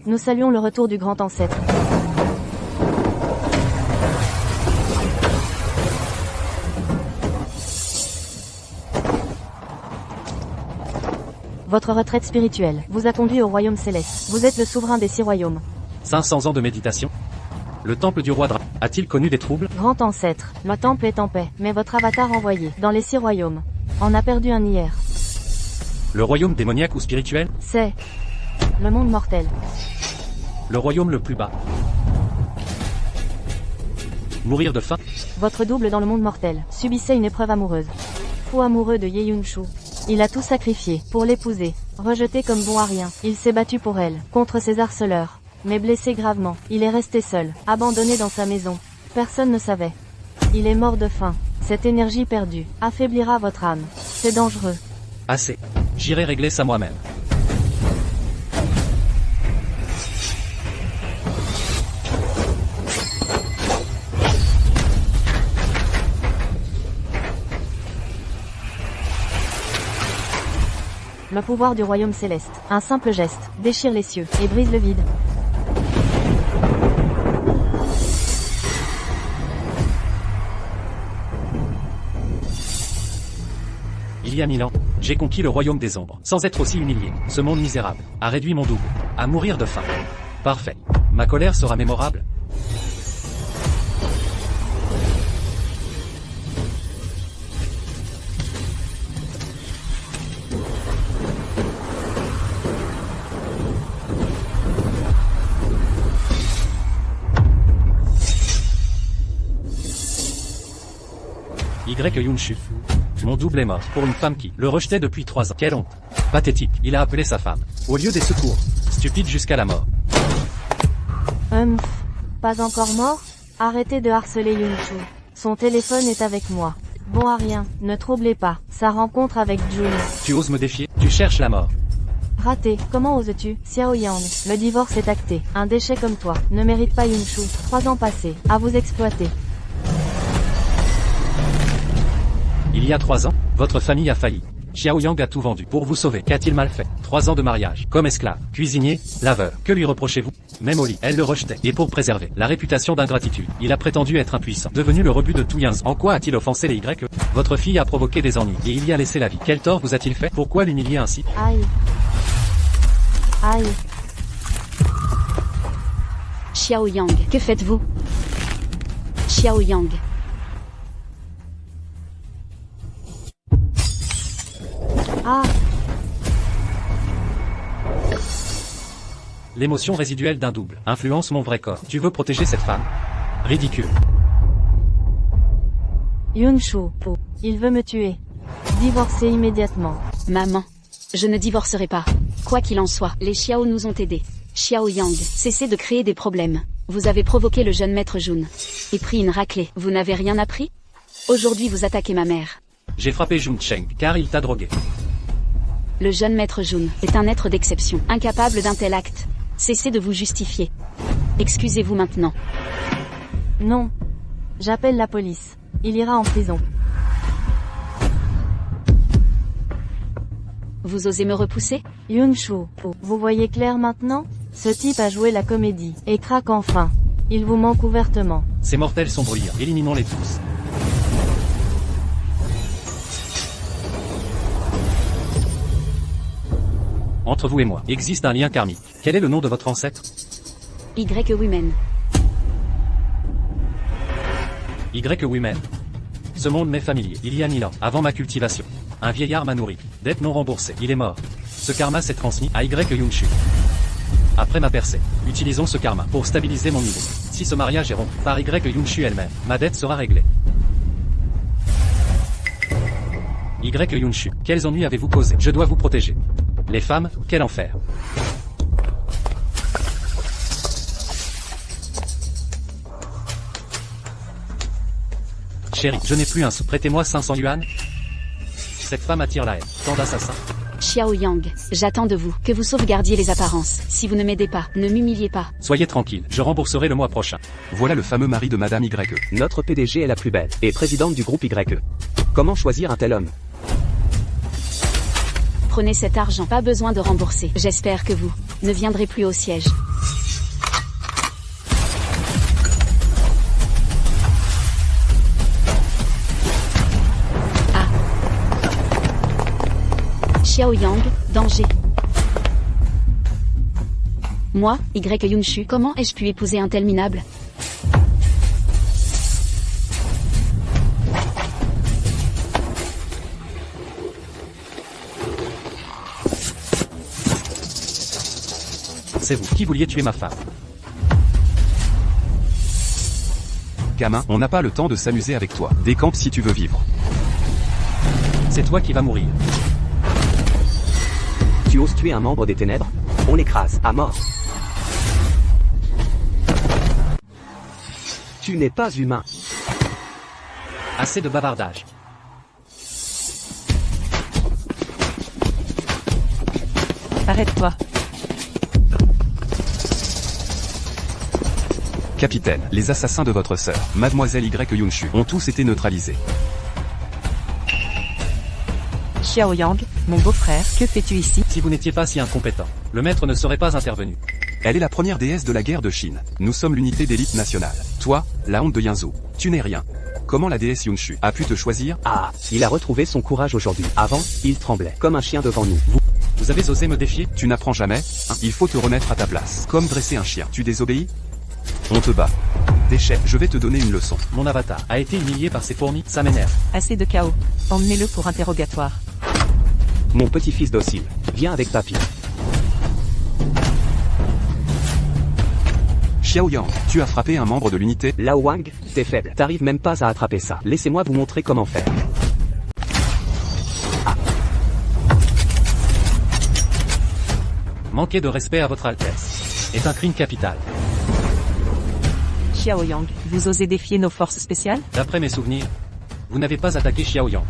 Nous saluons le retour du grand ancêtre. Votre retraite spirituelle vous a conduit au royaume céleste. Vous êtes le souverain des 6 royaumes. 500 ans de méditation. Le temple du roi Dra a-t-il connu des troubles? Grand ancêtre, le temple est en paix, mais votre avatar envoyé dans les 6 royaumes en a perdu un hier. Le royaume démoniaque ou spirituel? C'est le monde mortel. Le royaume le plus bas. Mourir de faim? Votre double dans le monde mortel subissait une épreuve amoureuse. Fou amoureux de Ye Yun-Shu. Il a tout sacrifié pour l'épouser. Rejeté comme bon à rien, il s'est battu pour elle, contre ses harceleurs. Mais blessé gravement, il est resté seul, abandonné dans sa maison. Personne ne savait. Il est mort de faim. Cette énergie perdue affaiblira votre âme. C'est dangereux. Assez. J'irai régler ça moi-même. Le pouvoir du royaume céleste. Un simple geste déchire les cieux et brise le vide. Il y a 1000 ans, j'ai conquis le royaume des ombres, sans être aussi humilié. Ce monde misérable a réduit mon double à mourir de faim. Parfait. Ma colère sera mémorable. Y Yun-Shu. Mon double est mort pour une femme qui le rejetait depuis 3 ans. Quelle honte. Pathétique. Il a appelé sa femme. Au lieu des secours. Stupide jusqu'à la mort. Pas encore mort? Arrêtez de harceler Yun-Shu. Son téléphone est avec moi. Bon à rien, ne troublez pas. Sa rencontre avec Jun. Tu oses me défier? Tu cherches la mort. Raté, comment oses-tu? Xiao Yang, le divorce est acté. Un déchet comme toi ne mérite pas Yun-Shu. 3 ans passés, à vous exploiter. Il y a 3 ans, votre famille a failli. Xiao Yang a tout vendu pour vous sauver. Qu'a-t-il mal fait? 3 ans de mariage, comme esclave, cuisinier, laveur. Que lui reprochez-vous? Même au lit, elle le rejetait. Et pour préserver la réputation d'ingratitude, il a prétendu être impuissant, devenu le rebut de tout Yinz. En quoi a-t-il offensé les Y? Votre fille a provoqué des ennuis, et il y a laissé la vie. Quel tort vous a-t-il fait? Pourquoi l'humilier ainsi? Aïe. Aïe. Xiao Yang, que faites-vous? Xiao Yang. Ah. L'émotion résiduelle d'un double influence mon vrai corps. Tu veux protéger cette femme? Ridicule. Yun-Shu, il veut me tuer. Divorcer immédiatement. Maman. Je ne divorcerai pas. Quoi qu'il en soit, les Xiao nous ont aidés. Xiao Yang, cessez de créer des problèmes. Vous avez provoqué le jeune maître Jun. Et pris une raclée. Vous n'avez rien appris? Aujourd'hui vous attaquez ma mère. J'ai frappé Jun Cheng, car il t'a drogué. Le jeune maître Jun est un être d'exception, incapable d'un tel acte. Cessez de vous justifier. Excusez-vous maintenant. Non. J'appelle la police. Il ira en prison. Vous osez me repousser? Yun-Shu, vous voyez clair maintenant? Ce type a joué la comédie, et craque enfin. Il vous manque ouvertement. Ces mortels sont bruyants, éliminons-les tous. Entre vous et moi, existe un lien karmique. Quel est le nom de votre ancêtre? Y Women. Y Women. Ce monde m'est familier. Il y a 1000 ans, avant ma cultivation. Un vieillard m'a nourri. Dette non remboursée. Il est mort. Ce karma s'est transmis à Y Yun-Shu. Après ma percée, utilisons ce karma pour stabiliser mon niveau. Si ce mariage est rompu par Y Yun-Shu elle-même, ma dette sera réglée. Y Yun-Shu, quels ennuis avez-vous causés? Je dois vous protéger. Les femmes, quel enfer. Chérie, je n'ai plus un sou. Prêtez-moi 500 yuan. Cette femme attire la haine. Tant d'assassins. Xiao Yang, j'attends de vous que vous sauvegardiez les apparences. Si vous ne m'aidez pas, ne m'humiliez pas. Soyez tranquille, je rembourserai le mois prochain. Voilà le fameux mari de Madame YE. Notre PDG est la plus belle, et présidente du groupe YE. Comment choisir un tel homme? Prenez cet argent, pas besoin de rembourser. J'espère que vous ne viendrez plus au siège. Ah. Xiaoyang, danger. Moi, Y Yunshu, comment ai-je pu épouser un tel minable? C'est vous qui vouliez tuer ma femme. Gamin, on n'a pas le temps de s'amuser avec toi. Décampe si tu veux vivre. C'est toi qui vas mourir. Tu oses tuer un membre des ténèbres? On l'écrase, à mort. Tu n'es pas humain. Assez de bavardage. Arrête-toi. Capitaine, les assassins de votre sœur, Mademoiselle Y Yunshu, ont tous été neutralisés. Xiaoyang, mon beau-frère, que fais-tu ici? Si vous n'étiez pas si incompétent, le maître ne serait pas intervenu. Elle est la première déesse de la guerre de Chine. Nous sommes l'unité d'élite nationale. Toi, la honte de Yinzhou, tu n'es rien. Comment la déesse Yunshu a pu te choisir? Ah, il a retrouvé son courage aujourd'hui. Avant, il tremblait, comme un chien devant nous. Vous avez osé me défier? Tu n'apprends jamais, hein? Il faut te remettre à ta place. Comme dresser un chien. Tu désobéis? On te bat. Déchet, je vais te donner une leçon. Mon avatar a été humilié par ces fourmis, ça m'énerve. Assez de chaos. Emmenez-le pour interrogatoire. Mon petit-fils docile, viens avec papy. Xiaoyang, tu as frappé un membre de l'unité. Lao Wang, t'es faible. T'arrives même pas à attraper ça. Laissez-moi vous montrer comment faire. Manquer de respect à votre Altesse est un crime capital. Xiaoyang, vous osez défier nos forces spéciales? D'après mes souvenirs, vous n'avez pas attaqué Xiaoyang.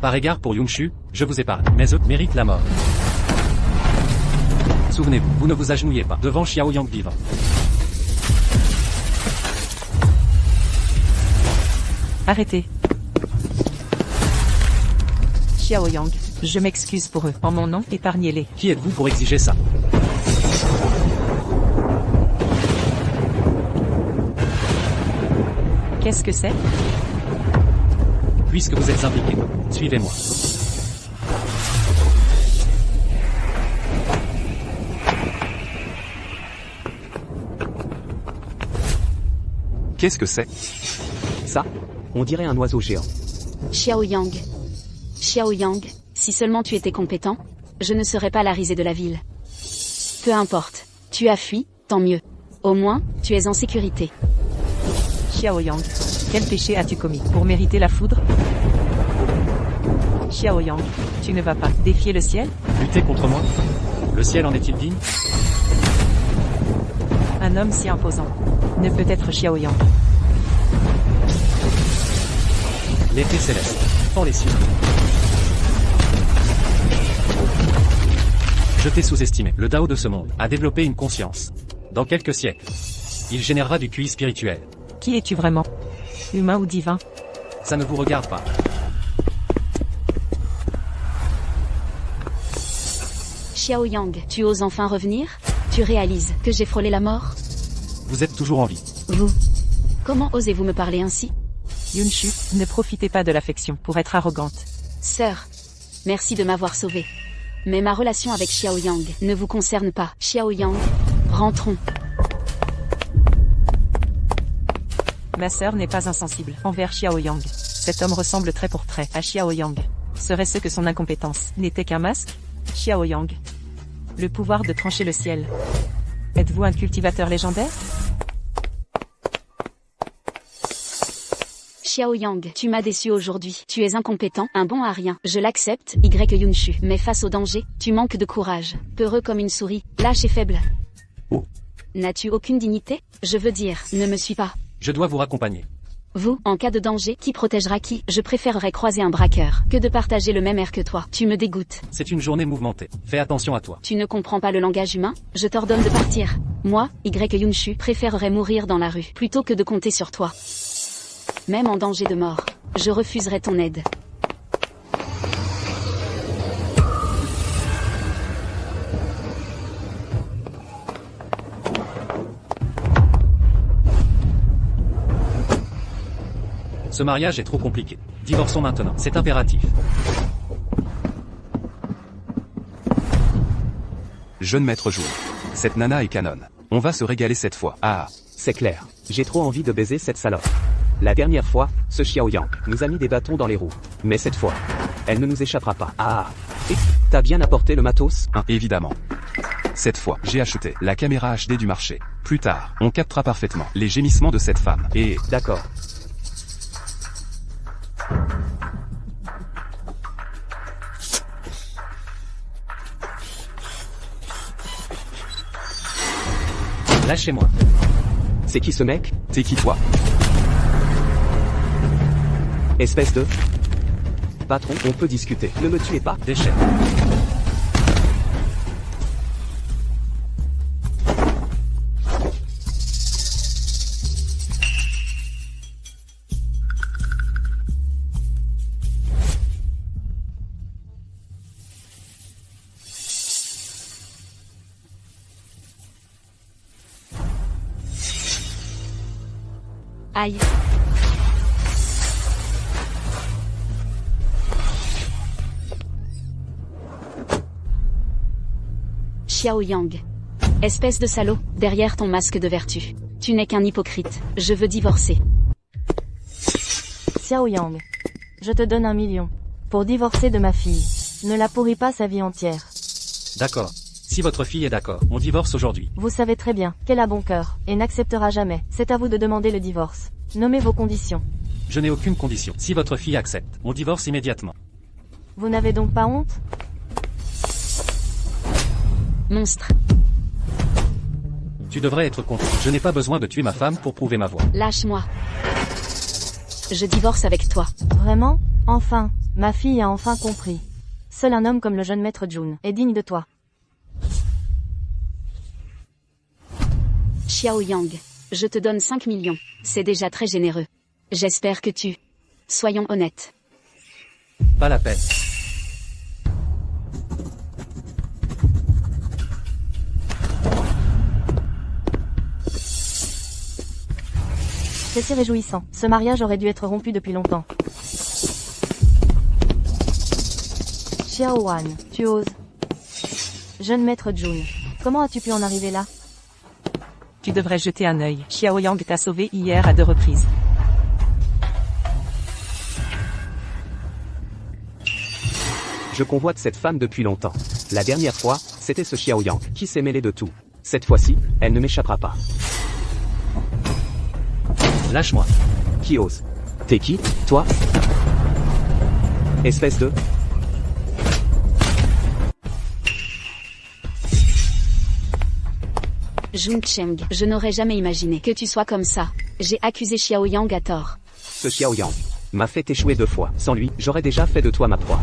Par égard pour Yunshu, je vous épargne, mais eux méritent la mort. Souvenez-vous, vous ne vous agenouillez pas devant Xiaoyang vivant. Arrêtez. Xiaoyang, je m'excuse pour eux. En mon nom, épargnez-les. Qui êtes-vous pour exiger ça? Qu'est-ce que c'est? Puisque vous êtes impliqué, suivez-moi. Qu'est-ce que c'est? Ça? On dirait un oiseau géant. Xiaoyang. Xiaoyang, si seulement tu étais compétent, je ne serais pas la risée de la ville. Peu importe. Tu as fui, tant mieux. Au moins, tu es en sécurité. Xiaoyang, quel péché as-tu commis pour mériter la foudre? Xiaoyang, tu ne vas pas défier le ciel? Lutter contre moi? Le ciel en est-il digne? Un homme si imposant ne peut être Xiaoyang. L'épée céleste fend les cieux. Je t'ai sous-estimé. Le Dao de ce monde a développé une conscience. Dans quelques siècles, il générera du QI spirituel. Qui es-tu vraiment? Humain ou divin? Ça ne vous regarde pas. Xiaoyang, tu oses enfin revenir? Tu réalises que j'ai frôlé la mort? Vous êtes toujours en vie. Vous. Comment osez-vous me parler ainsi? Yunshu, ne profitez pas de l'affection pour être arrogante. Sœur, merci de m'avoir sauvée. Mais ma relation avec Xiaoyang ne vous concerne pas. Xiaoyang, rentrons. Ma sœur n'est pas insensible envers Xiaoyang. Cet homme ressemble trait pour trait à Xiaoyang. Serait-ce que son incompétence n'était qu'un masque? Xiaoyang. Le pouvoir de trancher le ciel. Êtes-vous un cultivateur légendaire? Xiaoyang, tu m'as déçu aujourd'hui. Tu es incompétent, un bon à rien. Je l'accepte, Y Yunshu. Mais face au danger, tu manques de courage. Peureux comme une souris, lâche et faible. Oh. N'as-tu aucune dignité? Je veux dire, ne me suis pas. Je dois vous raccompagner. Vous, en cas de danger, qui protégera qui? Je préférerais croiser un braqueur que de partager le même air que toi. Tu me dégoûtes. C'est une journée mouvementée. Fais attention à toi. Tu ne comprends pas le langage humain? Je t'ordonne de partir. Moi, Y Yunshu, préférerais mourir dans la rue plutôt que de compter sur toi. Même en danger de mort, je refuserai ton aide. Ce mariage est trop compliqué. Divorçons maintenant, c'est impératif. Jeune maître June. Cette nana est canon. On va se régaler cette fois. Ah, C'est clair. J'ai trop envie de baiser cette salope. La dernière fois, ce Xiaoyang nous a mis des bâtons dans les roues. Mais cette fois, elle ne nous échappera pas. Ah. Et t'as bien apporté le matos? évidemment. Cette fois, j'ai acheté la caméra HD du marché. Plus tard, on captera parfaitement les gémissements de cette femme. Et D'accord. Lâchez-moi. C'est qui ce mec? t'es qui toi? Espèce de... Patron, on peut discuter. Ne me tuez pas. Déchet. Aïe. Xiao Yang. Espèce de salaud, derrière ton masque de vertu. Tu n'es qu'un hypocrite. Je veux divorcer. Xiao Yang. Je te donne 1 million. Pour divorcer de ma fille. Ne la pourris pas sa vie entière. D'accord. Si votre fille est d'accord, on divorce aujourd'hui. Vous savez très bien qu'elle a bon cœur, et n'acceptera jamais. C'est à vous de demander le divorce. Nommez vos conditions. Je n'ai aucune condition. Si votre fille accepte, on divorce immédiatement. Vous n'avez donc pas honte? Monstre. Tu devrais être content. Je n'ai pas besoin de tuer ma femme pour prouver ma voix. Lâche-moi. Je divorce avec toi. Vraiment? Enfin, ma fille a enfin compris. Seul un homme comme le jeune maître June est digne de toi. Xiao Yang. Je te donne 5 millions. C'est déjà très généreux. J'espère que tu... Soyons honnêtes. Pas la peine. C'est si réjouissant. Ce mariage aurait dû être rompu depuis longtemps. Xiao Wan, tu oses. Jeune maître June. Comment as-tu pu en arriver là? Tu devrais jeter un œil. Xiao Yang t'a sauvé hier à 2 reprises. Je convoite cette femme depuis longtemps. La dernière fois, c'était ce Xiaoyang qui s'est mêlé de tout. Cette fois-ci, elle ne m'échappera pas. Lâche-moi. Qui ose? T'es qui, toi? Espèce de... Jun Cheng, je n'aurais jamais imaginé que tu sois comme ça. J'ai accusé Xiao Yang à tort. Ce Xiaoyang m'a fait échouer 2 fois. Sans lui, j'aurais déjà fait de toi ma proie.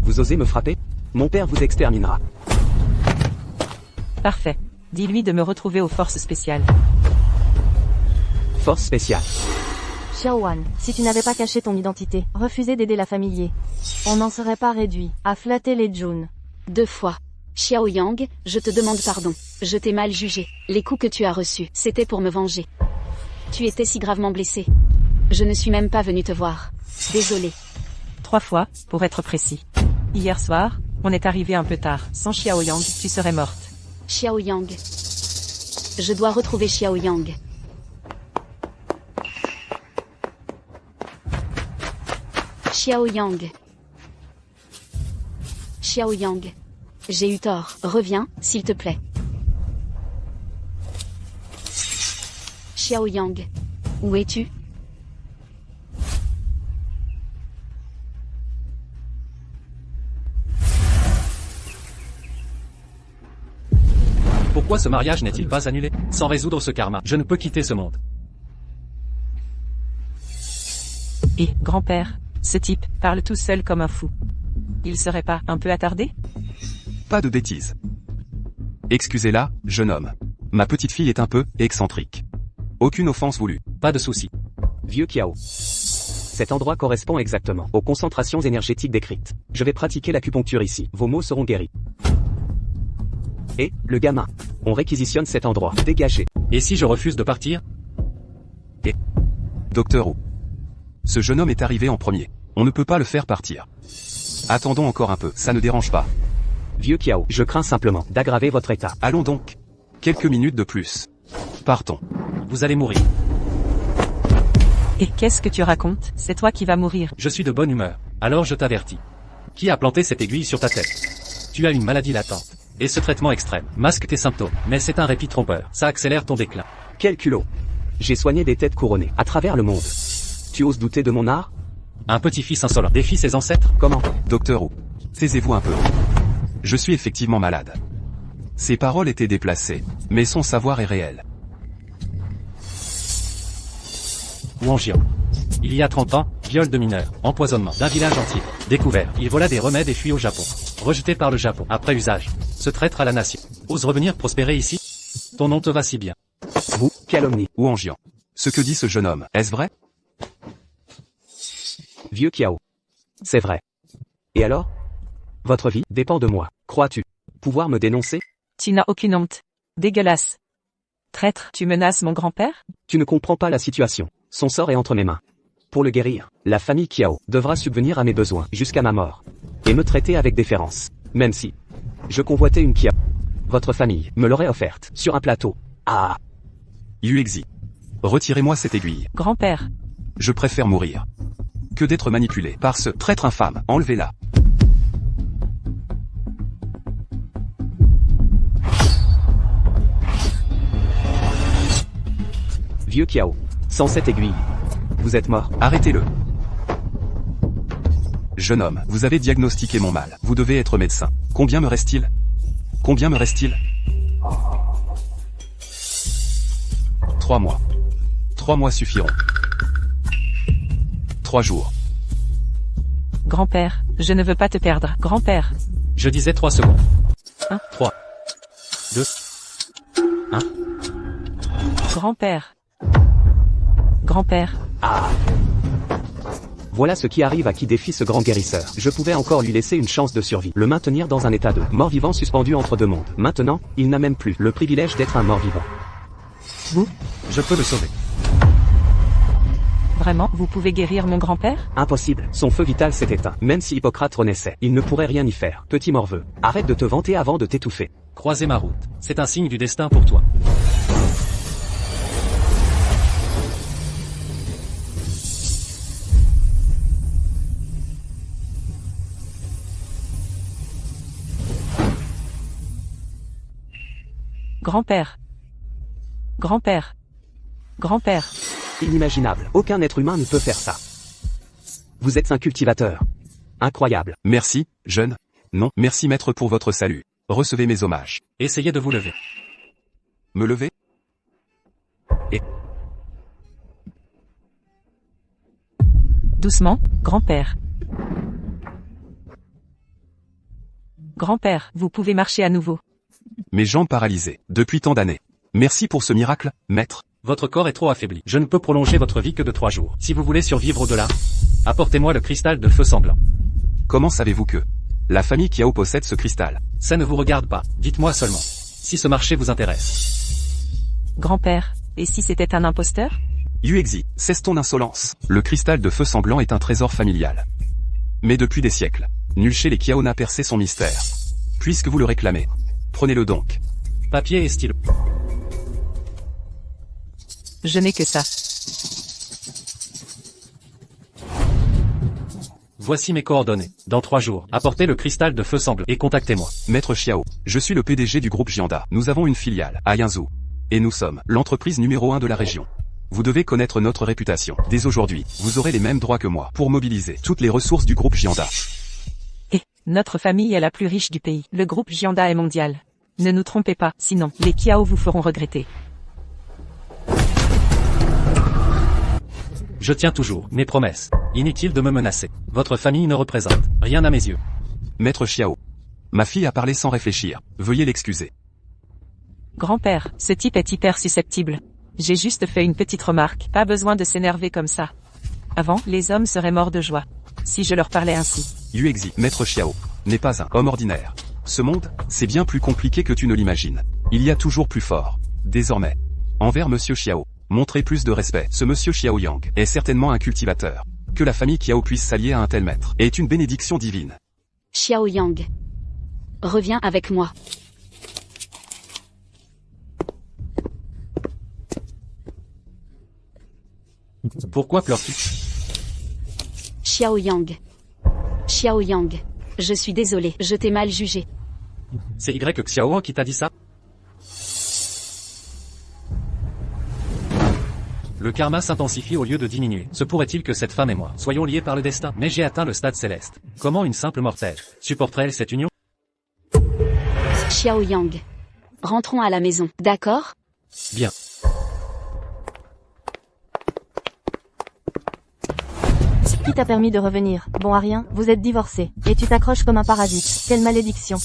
Vous osez me frapper? Mon père vous exterminera. Parfait. Dis-lui de me retrouver aux forces spéciales. Force spéciale. Xiao Wan, si tu n'avais pas caché ton identité, refusé d'aider la famille Ye, on n'en serait pas réduit à flatter les June. 2 fois. Xiao Yang, je te demande pardon. Je t'ai mal jugé. Les coups que tu as reçus, c'était pour me venger. Tu étais si gravement blessé. Je ne suis même pas venu te voir. Désolé. 3 fois, pour être précis. Hier soir, on est arrivé un peu tard. Sans Xiao Yang, tu serais morte. Xiao Yang. Je dois retrouver Xiao Yang. Xiao Yang. Xiao Yang. J'ai eu tort. Reviens, s'il te plaît. Xiao Yang. Où es-tu? Pourquoi ce mariage n'est-il pas annulé? Sans résoudre ce karma, je ne peux quitter ce monde. Et, grand-père, ce type parle tout seul comme un fou. Il serait pas un peu attardé? Pas de bêtises. Excusez-la, jeune homme. Ma petite fille est un peu excentrique. Aucune offense voulue. Pas de souci. Vieux Kiao. Cet endroit correspond exactement aux concentrations énergétiques décrites. Je vais pratiquer l'acupuncture ici. Vos maux seront guéris. Et, le gamin. On réquisitionne cet endroit. Dégagez. Et si je refuse de partir? Docteur Wu. Ce jeune homme est arrivé en premier. On ne peut pas le faire partir. Attendons encore un peu, ça ne dérange pas. Vieux Kiao, je crains simplement d'aggraver votre état. Allons donc. Quelques minutes de plus. Partons. Vous allez mourir. Et qu'est-ce que tu racontes? C'est toi qui vas mourir. Je suis de bonne humeur. Alors je t'avertis. Qui a planté cette aiguille sur ta tête? Tu as une maladie latente. Et ce traitement extrême masque tes symptômes. Mais c'est un répit trompeur. Ça accélère ton déclin. Quel culot. J'ai soigné des têtes couronnées à travers le monde. Tu oses douter de mon art? Un petit-fils insolent défie ses ancêtres? Comment? Docteur Wu, taisez-vous un peu. Je suis effectivement malade. Ses paroles étaient déplacées, mais son savoir est réel. Wang Jian. Il y a 30 ans, viol de mineurs, empoisonnement d'un village entier. Découvert, il vola des remèdes et fuit au Japon. Rejeté par le Japon, après usage. Ce traître à la nation. Ose revenir prospérer ici? Ton nom te va si bien. Vous, calomnie. Wang Jian. Ce que dit ce jeune homme, est-ce vrai? Vieux Kiao. C'est vrai. Et alors? Votre vie dépend de moi. Crois-tu pouvoir me dénoncer? Tu n'as aucune honte. Dégueulasse. Traître, tu menaces mon grand-père? Tu ne comprends pas la situation. Son sort est entre mes mains. Pour le guérir, la famille Kiao devra subvenir à mes besoins jusqu'à ma mort. Et me traiter avec déférence. Même si je convoitais une Kiao. Votre famille me l'aurait offerte sur un plateau. Ah! Yuexi. Retirez-moi cette aiguille. Grand-père. Je préfère mourir que d'être manipulé par ce traître infâme. Enlevez-la. Vieux Kiao. Sans cette aiguille, vous êtes mort. Arrêtez-le. Jeune homme, vous avez diagnostiqué mon mal. Vous devez être médecin. Combien me reste-t-il? Combien me reste-t-il? 3 mois. 3 mois suffiront. 3 jours. Grand-père, je ne veux pas te perdre. Grand-père. Je disais 3 secondes. 1, 3, 2, 1. Grand-père. Grand-père. Voilà ce qui arrive à qui défie ce grand guérisseur. Je pouvais encore lui laisser une chance de survie. Le maintenir dans un état de mort-vivant suspendu entre deux mondes. Maintenant, il n'a même plus le privilège d'être un mort-vivant. Vous? Je peux le sauver. Vraiment, vous pouvez guérir mon grand-père? Impossible. Son feu vital s'est éteint. Même si Hippocrate renaissait, il ne pourrait rien y faire. Petit morveux. Arrête de te vanter avant de t'étouffer. Croiser ma route. C'est un signe du destin pour toi. Grand-père. Grand-père. Grand-père. Inimaginable. Aucun être humain ne peut faire ça. Vous êtes un cultivateur. Incroyable. Merci, jeune. Non, merci maître pour votre salut. Recevez mes hommages. Essayez de vous lever. Me lever? Doucement, grand-père. Grand-père, vous pouvez marcher à nouveau. Mes jambes paralysées, depuis tant d'années. Merci pour ce miracle, maître. Votre corps est trop affaibli. Je ne peux prolonger votre vie que de 3 jours. Si vous voulez survivre au-delà, apportez-moi le cristal de feu sanglant. Comment savez-vous que la famille Kiao possède ce cristal? Ça ne vous regarde pas. Dites-moi seulement. Si ce marché vous intéresse. Grand-père, et si c'était un imposteur? Yuexi, cesse ton insolence. Le cristal de feu sanglant est un trésor familial. Mais depuis des siècles, nul chez les Kiao n'a percé son mystère. Puisque vous le réclamez, prenez-le donc. Papier et stylo. Je n'ai que ça. Voici mes coordonnées. Dans 3 jours, apportez le cristal de feu sanglant et contactez-moi. Maître Xiao, je suis le PDG du groupe Jianda. Nous avons une filiale à Yanzhou. Et nous sommes l'entreprise numéro 1 de la région. Vous devez connaître notre réputation. Dès aujourd'hui, vous aurez les mêmes droits que moi pour mobiliser toutes les ressources du groupe Jianda. Et, notre famille est la plus riche du pays. Le groupe Jianda est mondial. Ne nous trompez pas, sinon, les Kiao vous feront regretter. Je tiens toujours mes promesses. Inutile de me menacer. Votre famille ne représente rien à mes yeux. Maître Xiao. Ma fille a parlé sans réfléchir. Veuillez l'excuser. Grand-père, ce type est hyper susceptible. J'ai juste fait une petite remarque. Pas besoin de s'énerver comme ça. Avant, les hommes seraient morts de joie. Si je leur parlais ainsi. Yuexi, Maître Xiao, n'est pas un homme ordinaire. Ce monde, c'est bien plus compliqué que tu ne l'imagines. Il y a toujours plus fort. Désormais, envers Monsieur Xiao, montrez plus de respect. Ce Monsieur Xiao Yang est certainement un cultivateur. Que la famille Qiao puisse s'allier à un tel maître est une bénédiction divine. Xiao Yang. Reviens avec moi. Pourquoi pleures-tu? Xiao Yang. Xiao Yang. Je suis désolé, je t'ai mal jugé. C'est Y Xiao qui t'a dit ça? Le karma s'intensifie au lieu de diminuer. Se pourrait-il que cette femme et moi soyons liés par le destin? Mais j'ai atteint le stade céleste. Comment une simple mortelle supporterait-elle cette union? Xiao Yang. Rentrons à la maison, d'accord? Bien. Qui t'a permis de revenir? Bon à rien, vous êtes divorcés. Et tu t'accroches comme un parasite. Quelle malédiction.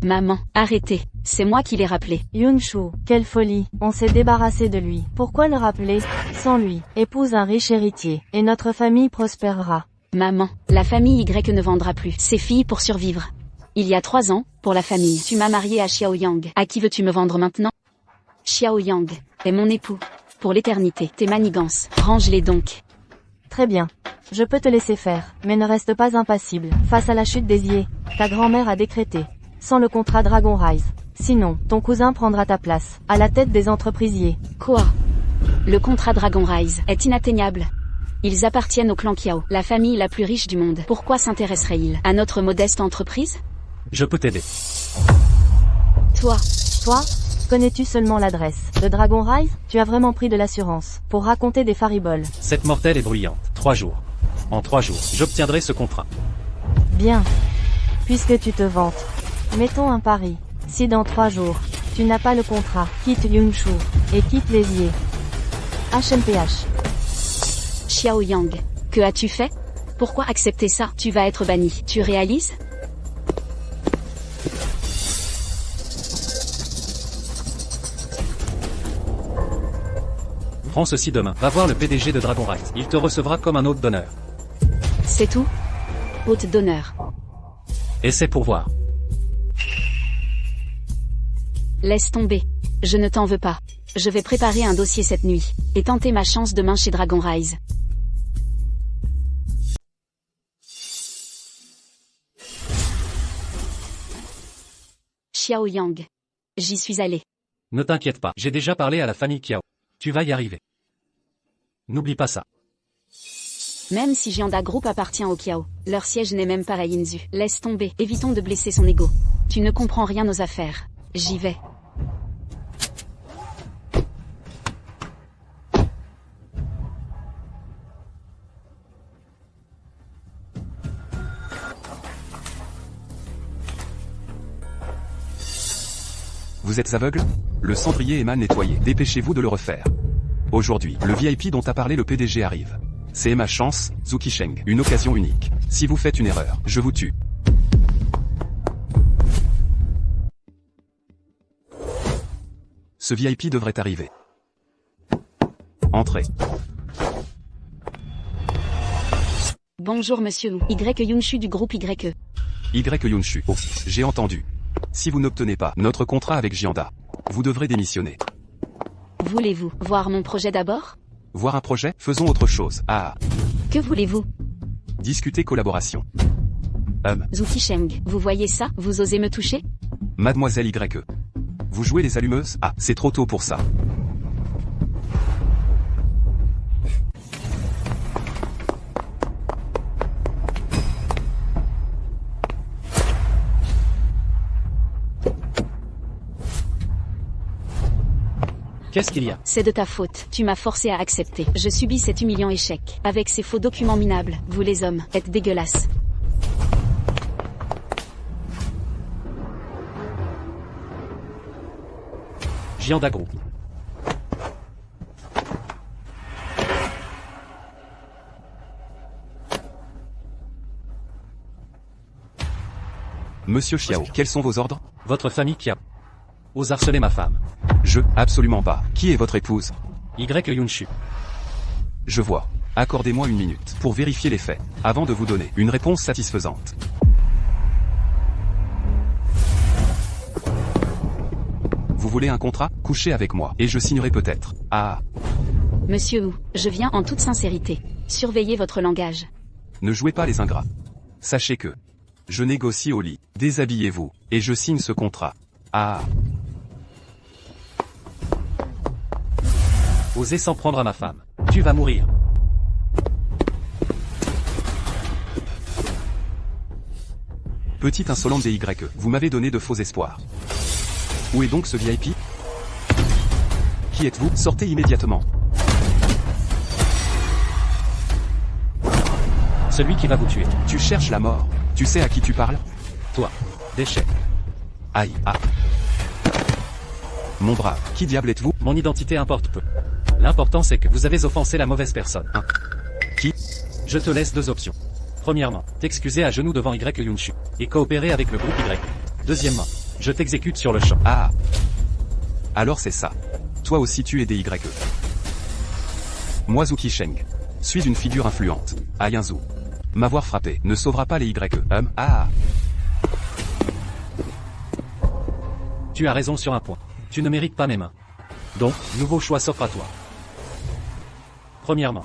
Maman, arrêtez. C'est moi qui l'ai rappelé. Yunshu, quelle folie. On s'est débarrassé de lui. Pourquoi le rappeler? Sans lui, épouse un riche héritier, et notre famille prospérera. Maman, la famille Y ne vendra plus ses filles pour survivre. Il y a 3 ans, pour la famille, tu m'as marié à Xiao Yang. À qui veux-tu me vendre maintenant? Xiao Yang est mon époux. Pour l'éternité, tes manigances, range-les donc. Très bien. Je peux te laisser faire, mais ne reste pas impassible. Face à la chute des Yé, ta grand-mère a décrété. Sans le contrat Dragon Rise. Sinon, ton cousin prendra ta place, à la tête des entreprisiers. Quoi? Le contrat Dragon Rise est inatteignable. Ils appartiennent au clan Qiao, la famille la plus riche du monde. Pourquoi s'intéresserait-il à notre modeste entreprise? Je peux t'aider. Toi, Connais-tu seulement l'adresse de Dragon Rise? Tu as vraiment pris de l'assurance pour raconter des fariboles. Cette mortelle est bruyante. 3 jours. En 3 jours, j'obtiendrai ce contrat. Bien. Puisque tu te vantes. Mettons un pari. Si dans 3 jours, tu n'as pas le contrat, quitte Yunshu, et quitte les Yé. HMPH. Xiao Yang, que as-tu fait? Pourquoi accepter ça? Tu vas être banni. Tu réalises? Prends ceci demain. Va voir le PDG de Dragon Rise. Il te recevra comme un hôte d'honneur. C'est tout? Hôte d'honneur. Et c'est pour voir. Laisse tomber. Je ne t'en veux pas. Je vais préparer un dossier cette nuit, et tenter ma chance demain chez Dragon Rise. Xiao Yang. J'y suis allé. Ne t'inquiète pas, j'ai déjà parlé à la famille Qiao. Tu vas y arriver. N'oublie pas ça. Même si Jianda Group appartient au Qiao, leur siège n'est même pas à Yinzu. Laisse tomber, évitons de blesser son ego. Tu ne comprends rien aux affaires. J'y vais. Vous êtes aveugle? Le cendrier est mal nettoyé. Dépêchez-vous de le refaire. Aujourd'hui, le VIP dont a parlé le PDG arrive. C'est ma chance, Zuki Sheng. Une occasion unique. Si vous faites une erreur, je vous tue. Ce VIP devrait arriver. Entrez. Bonjour monsieur Y Yunshu du groupe YE. Y Yunshu. Oh, j'ai entendu. Si vous n'obtenez pas notre contrat avec Jianda, vous devrez démissionner. Voulez-vous voir mon projet d'abord? Voir un projet? Faisons autre chose. Ah, Que voulez-vous? discuter collaboration. Zuki Sheng, vous voyez ça? Vous osez me toucher? Mademoiselle YE. Vous jouez les allumeuses? Ah, c'est trop tôt pour ça. Qu'est-ce qu'il y a? C'est de ta faute. Tu m'as forcé à accepter. Je subis cet humiliant échec. Avec ces faux documents minables, vous les hommes, êtes dégueulasses. Jianda Group. Monsieur Xiao, quels sont vos ordres? Votre famille Qiao. Ose harceler ma femme. Absolument pas. Qui est votre épouse? Y Yunshu. Je vois. Accordez-moi 1 minute pour vérifier les faits, avant de vous donner une réponse satisfaisante. Vous voulez un contrat? Couchez avec moi, et je signerai peut-être. Ah. Monsieur Wu, je viens en toute sincérité. Surveillez votre langage. Ne jouez pas les ingrats. Sachez que je négocie au lit. Déshabillez-vous, et je signe ce contrat. Ah. Osez s'en prendre à ma femme. Tu vas mourir. Petite insolente DY, vous m'avez donné de faux espoirs. Où est donc ce VIP? Qui êtes-vous? Sortez immédiatement. Celui qui va vous tuer. Tu cherches la mort. Tu sais à qui tu parles? Toi. Déchet. Aïe, ah. Mon brave, qui diable êtes-vous? Mon identité importe peu. L'important c'est que vous avez offensé la mauvaise personne. Hein? Qui? Je te laisse deux options. Premièrement, t'excuser à genoux devant Y Yunshu, et coopérer avec le groupe Y. Deuxièmement, je t'exécute sur le champ. Ah. Alors c'est ça. Toi aussi tu es des YE. Moi Zuki Sheng. Suis une figure influente. À Yinzou. M'avoir frappé ne sauvera pas les YE. Ah. Tu as raison sur un point. Tu ne mérites pas mes mains. Donc, nouveau choix s'offre à toi. Premièrement,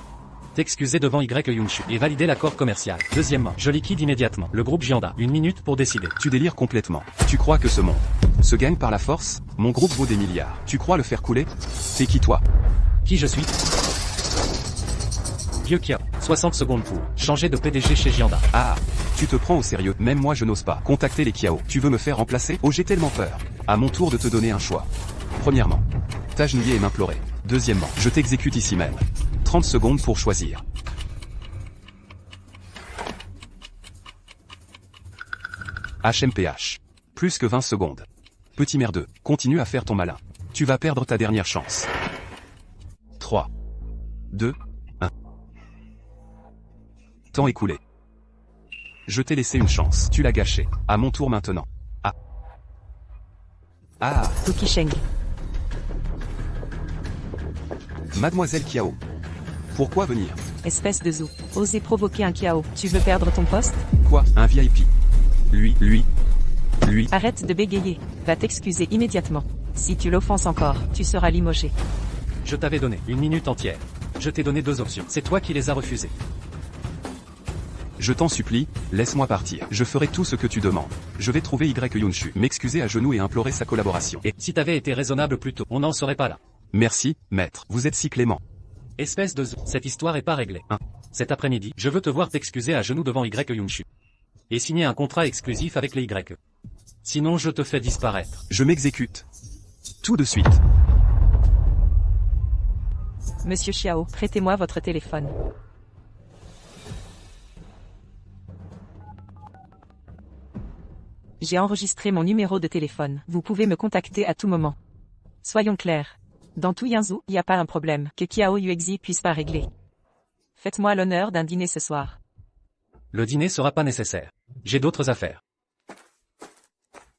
t'excuser devant Y Yunshu et valider l'accord commercial. Deuxièmement, je liquide immédiatement le groupe Jianda. 1 minute pour décider. Tu délires complètement. Tu crois que ce monde se gagne par la force? Mon groupe vaut des milliards. Tu crois le faire couler? C'est qui toi? Qui je suis? Vieux Kiao. 60 secondes pour changer de PDG chez Jianda. Ah. Tu te prends au sérieux. Même moi je n'ose pas. Contacter les Kiao. Tu veux me faire remplacer? Oh j'ai tellement peur. À mon tour de te donner un choix. Premièrement, t'agenouiller et m'implorer. Deuxièmement, je t'exécute ici même. 30 secondes pour choisir. HMPH. Plus que 20 secondes. Petit merdeux, continue à faire ton malin. Tu vas perdre ta dernière chance. 3, 2, 1. Temps écoulé. Je t'ai laissé une chance. Tu l'as gâché. À mon tour maintenant. Ah. Ah. Zuki Sheng. Mademoiselle Kiao. Pourquoi venir? Espèce de zoo. Osez provoquer un Kiao. Tu veux perdre ton poste? Quoi? Un VIP? Lui. Arrête de bégayer. Va t'excuser immédiatement. Si tu l'offenses encore, tu seras limogé. Je t'avais donné 1 minute entière. Je t'ai donné 2 options. C'est toi qui les as refusées. Je t'en supplie, laisse-moi partir. Je ferai tout ce que tu demandes. Je vais trouver Y Yunshu, m'excuser à genoux et implorer sa collaboration. Et si t'avais été raisonnable plus tôt, on n'en serait pas là. Merci, maître. Vous êtes si clément. Espèce de zoo. Cette histoire est pas réglée. Cet après-midi, je veux te voir t'excuser à genoux devant Y Yunshu. Et signer un contrat exclusif avec les Y. Sinon je te fais disparaître. Je m'exécute. Tout de suite. Monsieur Xiao, prêtez-moi votre téléphone. J'ai enregistré mon numéro de téléphone. Vous pouvez me contacter à tout moment. Soyons clairs. Dans tout Yinzou, il n'y a pas un problème que Kiao Yuexi puisse pas régler. Faites-moi l'honneur d'un dîner ce soir. Le dîner sera pas nécessaire. J'ai d'autres affaires.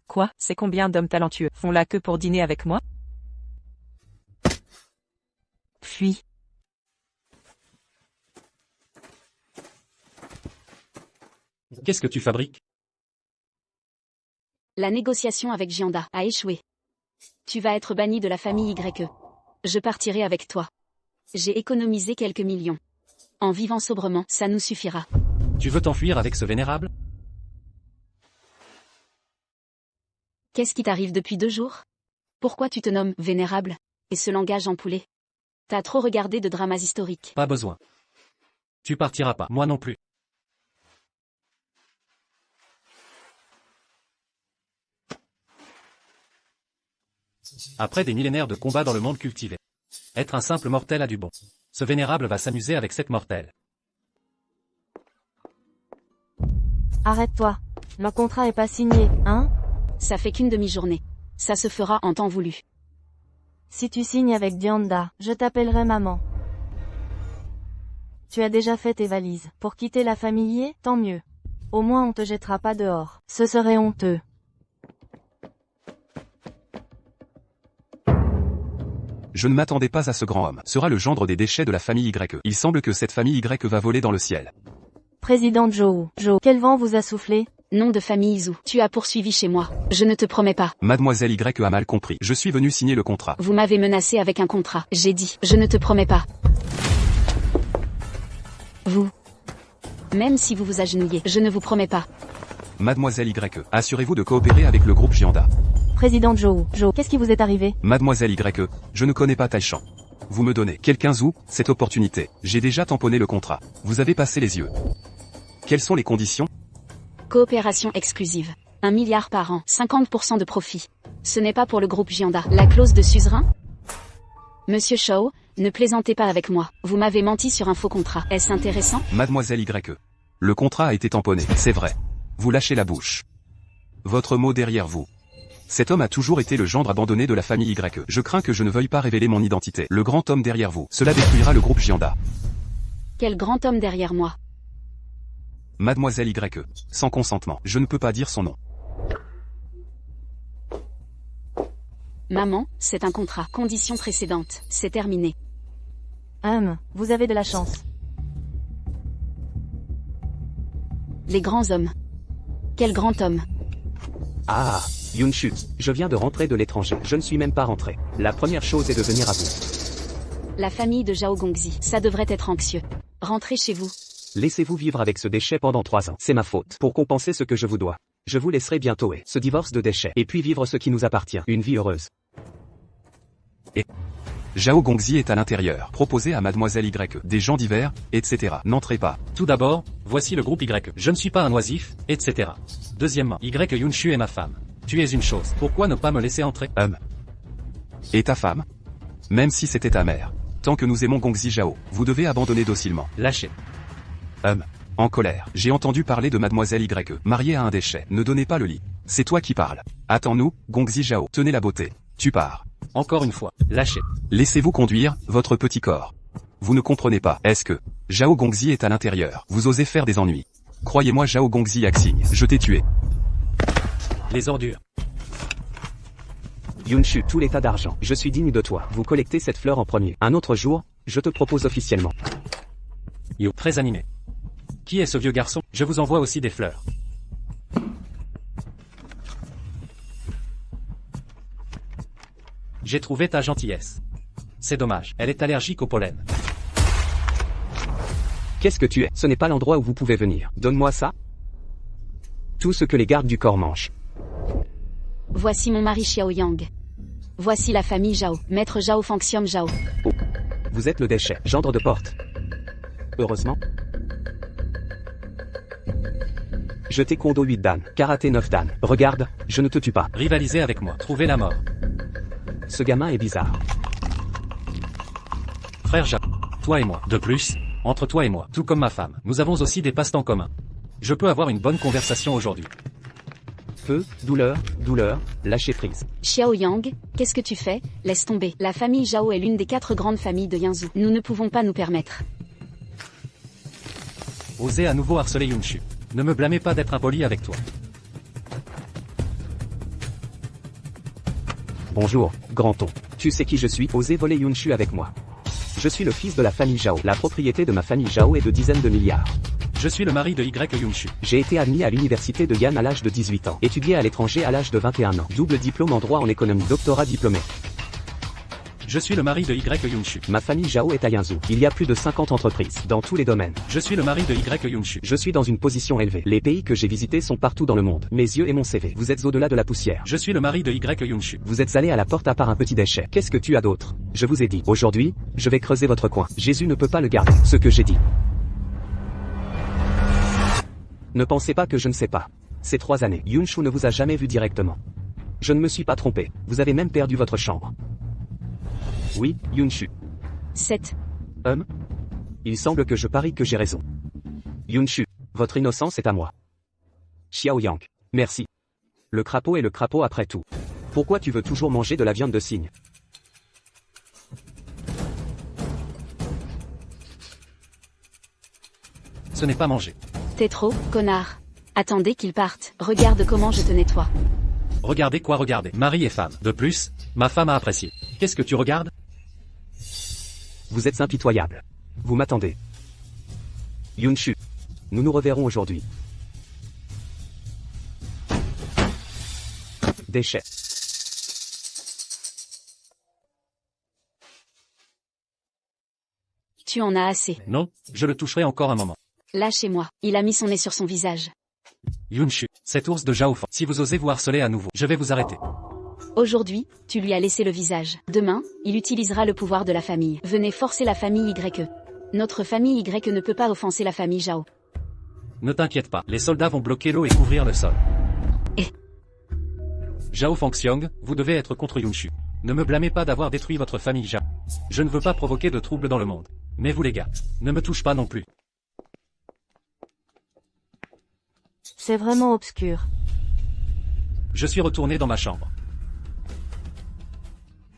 Quoi? C'est combien d'hommes talentueux font la queue pour dîner avec moi? Fuis. Qu'est-ce que tu fabriques? La négociation avec Jianda a échoué. Tu vas être banni de la famille YE. Je partirai avec toi. J'ai économisé quelques millions. En vivant sobrement, ça nous suffira. Tu veux t'enfuir avec ce vénérable? Qu'est-ce qui t'arrive depuis 2 jours? Pourquoi tu te nommes vénérable? Et ce langage en poulet? T'as trop regardé de dramas historiques. Pas besoin. Tu partiras pas, moi non plus. Après des millénaires de combats dans le monde cultivé, être un simple mortel a du bon. Ce vénérable va s'amuser avec cette mortelle. Arrête-toi. Le contrat est pas signé, hein? Ça fait qu'une demi-journée. Ça se fera en temps voulu. Si tu signes avec Jianda, je t'appellerai maman. Tu as déjà fait tes valises. Pour quitter la famille, tant mieux. Au moins on te jettera pas dehors. Ce serait honteux. Je ne m'attendais pas à ce grand homme. Sera le gendre des déchets de la famille YE. Il semble que cette famille Y va voler dans le ciel. Président Zhou, quel vent vous a soufflé? Nom de famille Izu. Tu as poursuivi chez moi. Je ne te promets pas. Mademoiselle Y a mal compris. Je suis venu signer le contrat. Vous m'avez menacé avec un contrat. J'ai dit, je ne te promets pas. Vous. Même si vous vous agenouillez, je ne vous promets pas. Mademoiselle YE, assurez-vous de coopérer avec le groupe Gianda. Président Joe. Joe, qu'est-ce qui vous est arrivé? Mademoiselle YE, je ne connais pas Taishan. Vous me donnez, quel 15 août, cette opportunité. J'ai déjà tamponné le contrat. Vous avez passé les yeux. Quelles sont les conditions? Coopération exclusive. 1 milliard par an, 50% de profit. Ce n'est pas pour le groupe Gianda. La clause de suzerain? Monsieur Shaw, ne plaisantez pas avec moi. Vous m'avez menti sur un faux contrat. Est-ce intéressant? Mademoiselle YE. Le contrat a été tamponné, c'est vrai. Vous lâchez la bouche. Votre mot derrière vous. Cet homme a toujours été le gendre abandonné de la famille YE. Je crains que je ne veuille pas révéler mon identité. Le grand homme derrière vous. Cela détruira le groupe Gianda. Quel grand homme derrière moi? Mademoiselle YE. Sans consentement. Je ne peux pas dire son nom. Maman, c'est un contrat. Condition précédente. C'est terminé. Vous avez de la chance. Les grands hommes. Quel grand homme? Ah, Yunshu, je viens de rentrer de l'étranger. Je ne suis même pas rentré. La première chose est de venir à vous. La famille de Zhao Gongzi. Ça devrait être anxieux. Rentrez chez vous. Laissez-vous vivre avec ce déchet pendant 3 ans. C'est ma faute. Pour compenser ce que je vous dois. Je vous laisserai bientôt ce divorce de déchets. Et puis vivre ce qui nous appartient. Une vie heureuse. Zhao Gongzi est à l'intérieur. Proposez à Mademoiselle YE. Des gens divers, etc. N'entrez pas. Tout d'abord, voici le groupe YE. Je ne suis pas un oisif, etc. Deuxièmement, YE Yunshu est ma femme. Tu es une chose. Pourquoi ne pas me laisser entrer? Et ta femme? Même si c'était ta mère. Tant que nous aimons Gongzi Zhao, vous devez abandonner docilement. Lâchez. En colère. J'ai entendu parler de Mademoiselle YE. Mariée à un déchet. Ne donnez pas le lit. C'est toi qui parles. Attends-nous, Gongzi Zhao. Tenez la beauté. Tu pars. Encore une fois, lâchez. Laissez-vous conduire, votre petit corps. Vous ne comprenez pas. Est-ce que Zhao Gongzi est à l'intérieur? Vous osez faire des ennuis. Croyez-moi, Zhao Gongzi Axigne. Je t'ai tué. Les ordures. Yunshu, tout l'état d'argent. Je suis digne de toi. Vous collectez cette fleur en premier. Un autre jour, je te propose officiellement. Yo, très animé. Qui est ce vieux garçon? Je vous envoie aussi des fleurs. J'ai trouvé ta gentillesse. C'est dommage, elle est allergique au pollen. Qu'est-ce que tu es? Ce n'est pas l'endroit où vous pouvez venir. Donne-moi ça. Tout ce que les gardes du corps mangent. Voici mon mari Xiao Yang. Voici la famille Zhao. Maître Zhao Fangxiom Zhao. Oh. Vous êtes le déchet, gendre de porte. Heureusement. Je t'ai Kondo 8 dan, karaté 9 dan. Regarde, je ne te tue pas. Rivalisez avec moi, trouvez la mort. Ce gamin est bizarre. Frère Jacques, toi et moi. De plus, entre toi et moi, tout comme ma femme, nous avons aussi des passe-temps communs. Je peux avoir une bonne conversation aujourd'hui. Feu, douleur, lâcher prise. Xiao Yang, qu'est-ce que tu fais? Laisse tomber. La famille Zhao est l'une des 4 grandes familles de Yanzhou. Nous ne pouvons pas nous permettre. Osez à nouveau harceler Yunshu. Ne me blâmez pas d'être impoli avec toi. Bonjour, grand-on. Tu sais qui je suis? Osez voler Yunshu avec moi. Je suis le fils de la famille Zhao. La propriété de ma famille Zhao est de dizaines de milliards. Je suis le mari de YE Yunshu. J'ai été admis à l'université de Yan à l'âge de 18 ans. Étudié à l'étranger à l'âge de 21 ans. Double diplôme en droit en économie. Doctorat diplômé. Je suis le mari de YE Yunshu. Ma famille Zhao est à Yanzhou. Il y a plus de 50 entreprises, dans tous les domaines. Je suis le mari de YE Yunshu. Je suis dans une position élevée. Les pays que j'ai visités sont partout dans le monde. Mes yeux et mon CV. Vous êtes au-delà de la poussière. Je suis le mari de YE Yunshu. Vous êtes allé à la porte à part un petit déchet. Qu'est-ce que tu as d'autre? Je vous ai dit. Aujourd'hui, je vais creuser votre coin. Jésus ne peut pas le garder. Ce que j'ai dit. Ne pensez pas que je ne sais pas. Ces 3 années, Yunshu ne vous a jamais vu directement. Je ne me suis pas trompé. Vous avez même perdu votre chambre. Oui, Yunshu. 7. Il semble que je parie que j'ai raison. Yunshu, votre innocence est à moi. Xiao Yang. Merci. Le crapaud est le crapaud après tout. Pourquoi tu veux toujours manger de la viande de cygne? Ce n'est pas manger. T'es trop, connard. Attendez qu'il parte. Regarde comment je te nettoie. Regardez quoi regarder. Mari et femme. De plus, ma femme a apprécié. Qu'est-ce que tu regardes? Vous êtes impitoyable. Vous m'attendez. Yunshu. Nous nous reverrons aujourd'hui. Déchets. Tu en as assez. Non, je le toucherai encore un moment. Lâchez-moi. Il a mis son nez sur son visage. Yunshu, cet ours de Zhao Fan. Si vous osez vous harceler à nouveau, je vais vous arrêter. Aujourd'hui, tu lui as laissé le visage. Demain, il utilisera le pouvoir de la famille. Venez forcer la famille YE. Notre famille Y ne peut pas offenser la famille Zhao. Ne t'inquiète pas, les soldats vont bloquer l'eau et couvrir le sol. Et Zhao Fangxiong, vous devez être contre Yunshu. Ne me blâmez pas d'avoir détruit votre famille Zhao. Je ne veux pas provoquer de troubles dans le monde. Mais vous les gars, ne me touche pas non plus. C'est vraiment obscur. Je suis retourné dans ma chambre.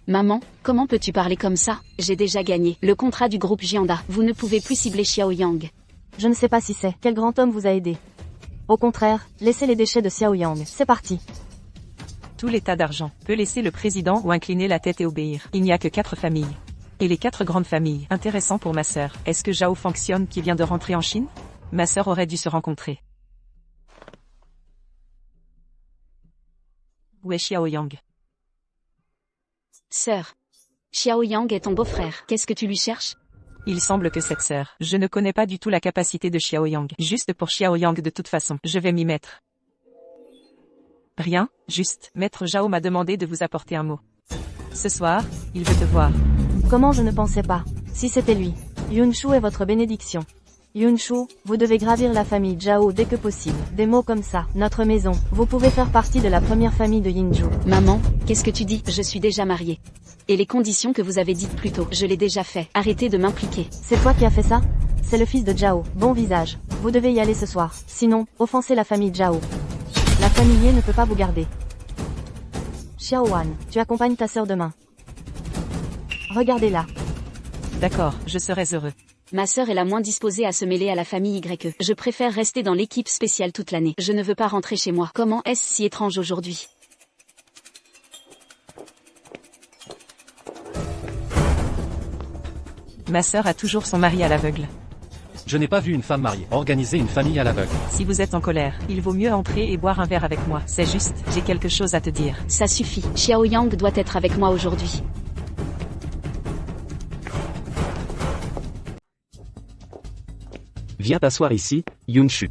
Maman, comment peux-tu parler comme ça? J'ai déjà gagné le contrat du groupe Jianda. Vous ne pouvez plus cibler Xiao Yang. Je ne sais pas si c'est. Quel grand homme vous a aidé? Au contraire, laissez les déchets de Xiao Yang. C'est parti. Tout l'état d'argent peut laisser le président ou incliner la tête et obéir. Il n'y a que 4 familles. Et les 4 grandes familles. Intéressant pour ma sœur. Est-ce que Zhao Fangxiong qui vient de rentrer en Chine? Ma sœur aurait dû se rencontrer. Où est Xiao Yang? Sœur. Xiao Yang est ton beau-frère. Qu'est-ce que tu lui cherches? Il semble que cette sœur, je ne connais pas du tout la capacité de Xiao Yang. Juste pour Xiao Yang de toute façon, je vais m'y mettre. Rien, juste, Maître Zhao m'a demandé de vous apporter un mot. Ce soir, il veut te voir. Comment je ne pensais pas? Si c'était lui. Yunshu est votre bénédiction. Yunshu, vous devez gravir la famille Zhao dès que possible. Des mots comme ça. Notre maison. Vous pouvez faire partie de la première famille de Yinju. Maman, qu'est-ce que tu dis? Je suis déjà mariée. Et les conditions que vous avez dites plus tôt, je l'ai déjà fait. Arrêtez de m'impliquer. C'est toi qui as fait ça? C'est le fils de Zhao. Bon visage. Vous devez y aller ce soir. Sinon, offensez la famille Zhao. La famille Ye ne peut pas vous garder. Xiao Wan, tu accompagnes ta sœur demain. Regardez-la. D'accord, je serai heureux. Ma sœur est la moins disposée à se mêler à la famille YE. Je préfère rester dans l'équipe spéciale toute l'année. Je ne veux pas rentrer chez moi. Comment est-ce si étrange aujourd'hui? Ma sœur a toujours son mari à l'aveugle. Je n'ai pas vu une femme mariée organiser une famille à l'aveugle. Si vous êtes en colère, il vaut mieux entrer et boire un verre avec moi. C'est juste, j'ai quelque chose à te dire. Ça suffit. Xiao Yang doit être avec moi aujourd'hui. Viens t'asseoir ici, Yunshu.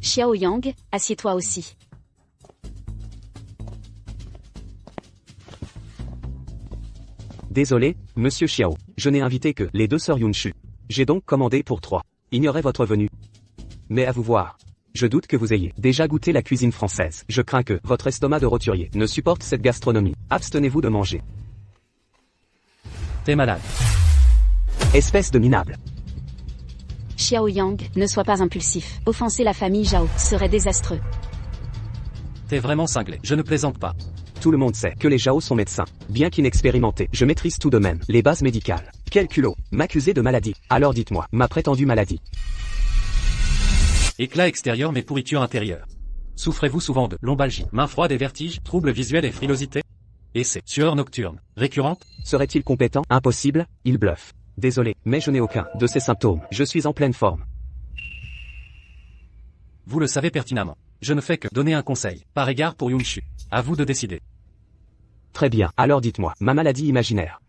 Xiao Yang, assieds-toi aussi. Désolé, monsieur Xiao, je n'ai invité que les 2 sœurs Yunshu. J'ai donc commandé pour 3. Ignorez votre venue. Mais à vous voir. Je doute que vous ayez déjà goûté la cuisine française. Je crains que votre estomac de roturier ne supporte cette gastronomie. Abstenez-vous de manger. T'es malade. Espèce de minable. Xiao Yang, ne sois pas impulsif. Offenser la famille Zhao serait désastreux. T'es vraiment cinglé. Je ne plaisante pas. Tout le monde sait que les Zhao sont médecins. Bien qu'inexpérimentés, je maîtrise tout de même les bases médicales. Quel culot, m'accuser de maladie. Alors dites-moi, ma prétendue maladie. Éclat extérieur mais pourriture intérieure. Souffrez-vous souvent de lombalgie, main froide et vertige, troubles visuels et frilosité? Et c'est sueur nocturne, récurrente? Serait-il compétent? Impossible, il bluffe. Désolé, mais je n'ai aucun de ces symptômes. Je suis en pleine forme. Vous le savez pertinemment. Je ne fais que donner un conseil, par égard pour Yunshu. À vous de décider. Très bien, alors dites-moi, ma maladie imaginaire.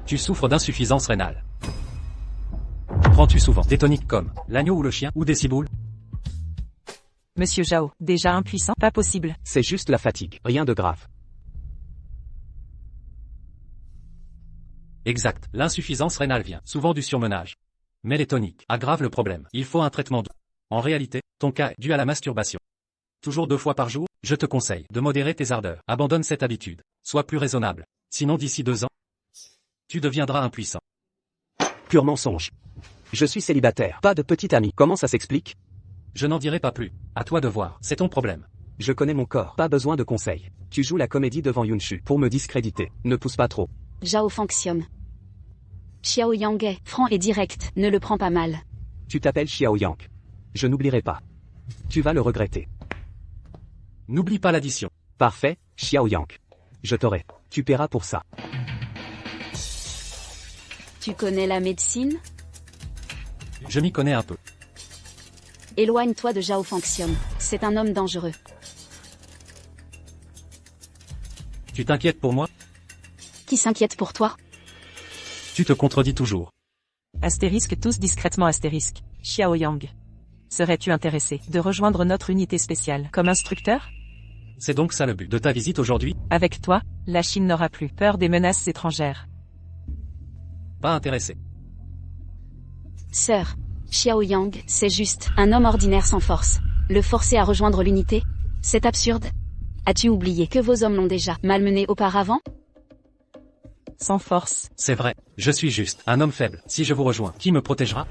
Tu souffres d'insuffisance rénale. Prends-tu souvent des toniques comme l'agneau ou le chien ou des ciboules? Monsieur Zhao, déjà impuissant? Pas possible. C'est juste la fatigue, rien de grave. Exact, l'insuffisance rénale vient souvent du surmenage. Mais les toniques aggravent le problème. Il faut un traitement doux. En réalité, ton cas est dû à la masturbation. Toujours 2 fois par jour, je te conseille de modérer tes ardeurs. Abandonne cette habitude. Sois plus raisonnable. Sinon d'ici 2 ans, tu deviendras impuissant. Pur mensonge. Je suis célibataire, pas de petite amie. Comment ça s'explique? Je n'en dirai pas plus. À toi de voir, c'est ton problème. Je connais mon corps, pas besoin de conseils. Tu joues la comédie devant Yunshu pour me discréditer. Ne pousse pas trop. Zhao fonctionne. Xiao Yang est franc et direct, ne le prends pas mal. Tu t'appelles Xiao Yang. Je n'oublierai pas. Tu vas le regretter. N'oublie pas l'addition. Parfait, Xiao Yang. Je t'aurai. Tu paieras pour ça. Tu connais la médecine? Je m'y connais un peu. Éloigne-toi de Zhao Fangxiong. C'est un homme dangereux. Tu t'inquiètes pour moi? Qui s'inquiète pour toi? Tu te contredis toujours. Astérisque tous discrètement astérisque. Xiao Yang. Serais-tu intéressé de rejoindre notre unité spéciale comme instructeur? C'est donc ça le but de ta visite aujourd'hui? Avec toi, la Chine n'aura plus peur des menaces étrangères. Pas intéressé. Sœur, Xiao Yang, c'est juste un homme ordinaire sans force. Le forcer à rejoindre l'unité? C'est absurde. As-tu oublié que vos hommes l'ont déjà malmené auparavant? Sans force. C'est vrai, je suis juste un homme faible. Si je vous rejoins, qui me protégera?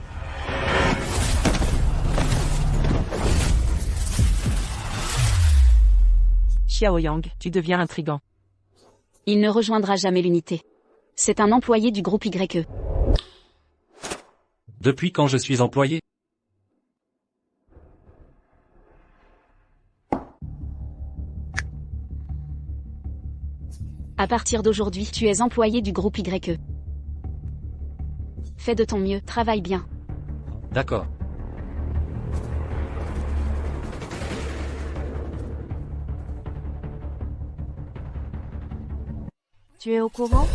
Xiao Yang, tu deviens intrigant. Il ne rejoindra jamais l'unité. C'est un employé du groupe YE. Depuis quand je suis employé? À partir d'aujourd'hui, tu es employé du groupe YE. Fais de ton mieux, travaille bien. D'accord. Tu es au courant?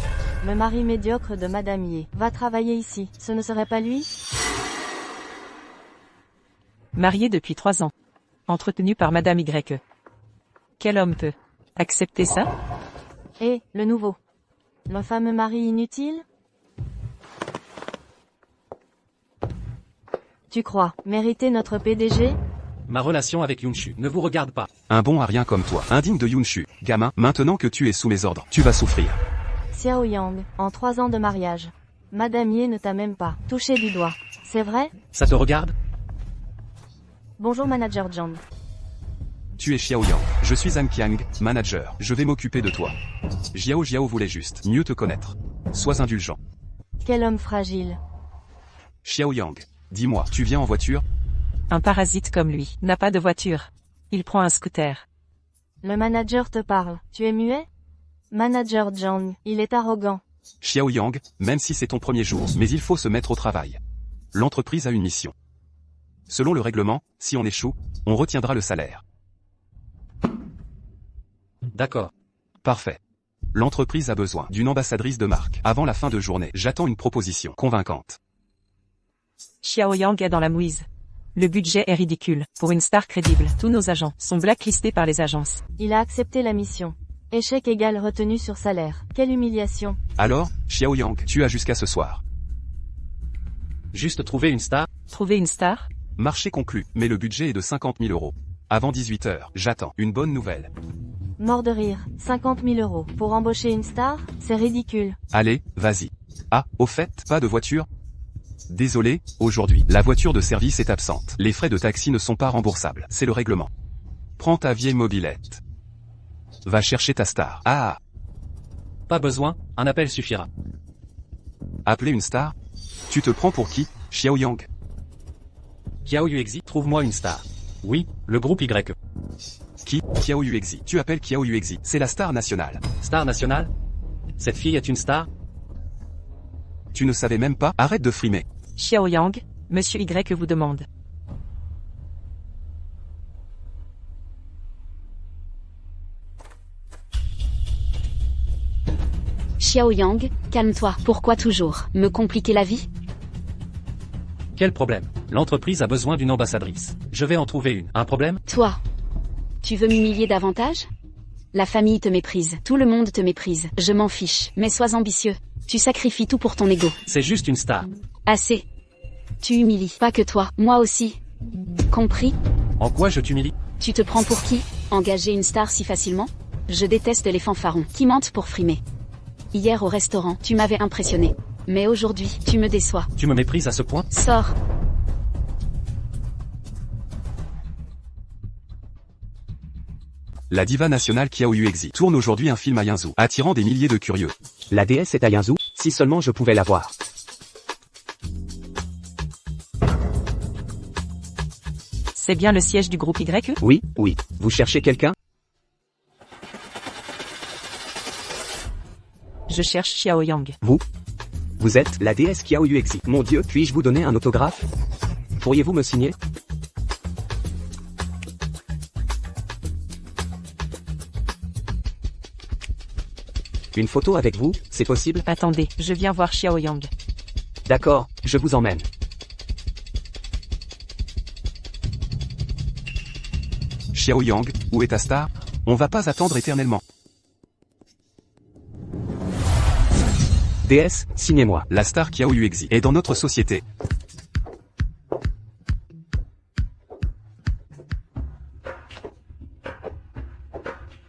Le mari médiocre de Madame Ye va travailler ici. Ce ne serait pas lui? Marié depuis 3 ans. Entretenu par Madame YE. Quel homme peut accepter ça? Et, le nouveau. Le fameux mari inutile? Tu crois mériter notre PDG? Ma relation avec Yunshu ne vous regarde pas. Un bon à rien comme toi, indigne de Yunshu. Gamin, maintenant que tu es sous mes ordres, tu vas souffrir. Xiao Yang, en 3 ans de mariage. Madame Ye ne t'a même pas touché du doigt. C'est vrai? Ça te regarde? Bonjour manager Zhang. Tu es Xiao Yang. Je suis An Qiang, manager. Je vais m'occuper de toi. Jiao voulait juste mieux te connaître. Sois indulgent. Quel homme fragile. Xiao Yang, dis-moi, tu viens en voiture? Un parasite comme lui n'a pas de voiture. Il prend un scooter. Le manager te parle. Tu es muet? Manager Zhang, il est arrogant. Xiao Yang, même si c'est ton premier jour, mais il faut se mettre au travail. L'entreprise a une mission. Selon le règlement, si on échoue, on retiendra le salaire. D'accord. Parfait. L'entreprise a besoin d'une ambassadrice de marque. Avant la fin de journée, j'attends une proposition convaincante. Xiao Yang est dans la mouise. Le budget est ridicule. Pour une star crédible, tous nos agents sont blacklistés par les agences. Il a accepté la mission. Échec égal retenu sur salaire. Quelle humiliation. Alors, Xiao Yang, tu as jusqu'à ce soir. Juste trouver une star? Trouver une star? Marché conclu, mais le budget est de 50 000 euros. Avant 18 h, j'attends une bonne nouvelle. Mort de rire. 50 000 euros. Pour embaucher une star? C'est ridicule. Allez, vas-y. Ah, au fait, pas de voiture? Désolé, aujourd'hui, la voiture de service est absente. Les frais de taxi ne sont pas remboursables. C'est le règlement. Prends ta vieille mobilette. Va chercher ta star. Ah, Pas besoin, un appel suffira. appeler une star? Tu te prends pour qui, Xiao Yang? Kiao Yuexi, trouve-moi une star. Oui, le groupe YE. Qui? Qiao Yuexi. Tu appelles Qiao Yuexi. C'est la star nationale. Star nationale? Cette fille est une star? Tu ne savais même pas? Arrête de frimer. Xiao Yang, Monsieur Y vous demande. Xiao Yang, calme-toi. Pourquoi toujours me compliquer la vie? Quel problème? L'entreprise a besoin d'une ambassadrice. Je vais en trouver une. Un problème? Toi, tu veux m'humilier davantage? La famille te méprise, tout le monde te méprise. Je m'en fiche, mais sois ambitieux. Tu sacrifies tout pour ton ego. C'est juste une star. Assez. Tu humilies. Pas que toi, moi aussi. Compris? En quoi je t'humilie? Tu te prends pour qui? Engager une star si facilement? Je déteste les fanfarons qui mentent pour frimer. Hier au restaurant, tu m'avais impressionné. Mais aujourd'hui, tu me déçois. Tu me méprises à ce point? Sors. La diva nationale Qiao Yuexi tourne aujourd'hui un film à Yinzhou, attirant des milliers de curieux. La déesse est à Yinzhou, si seulement je pouvais la voir. C'est bien le siège du groupe YE? Oui, oui. Vous cherchez quelqu'un? Je cherche Xiao Yang. Vous êtes la déesse Qiao Yuexi. Mon Dieu, puis-je vous donner un autographe? Pourriez-vous me signer? Une photo avec vous, c'est possible? Attendez, je viens voir Xiao Yang. D'accord, je vous emmène. Xiao Yang, où est ta star? On va pas attendre éternellement. DS, signez-moi. La star Qiao Yuexi est dans notre société.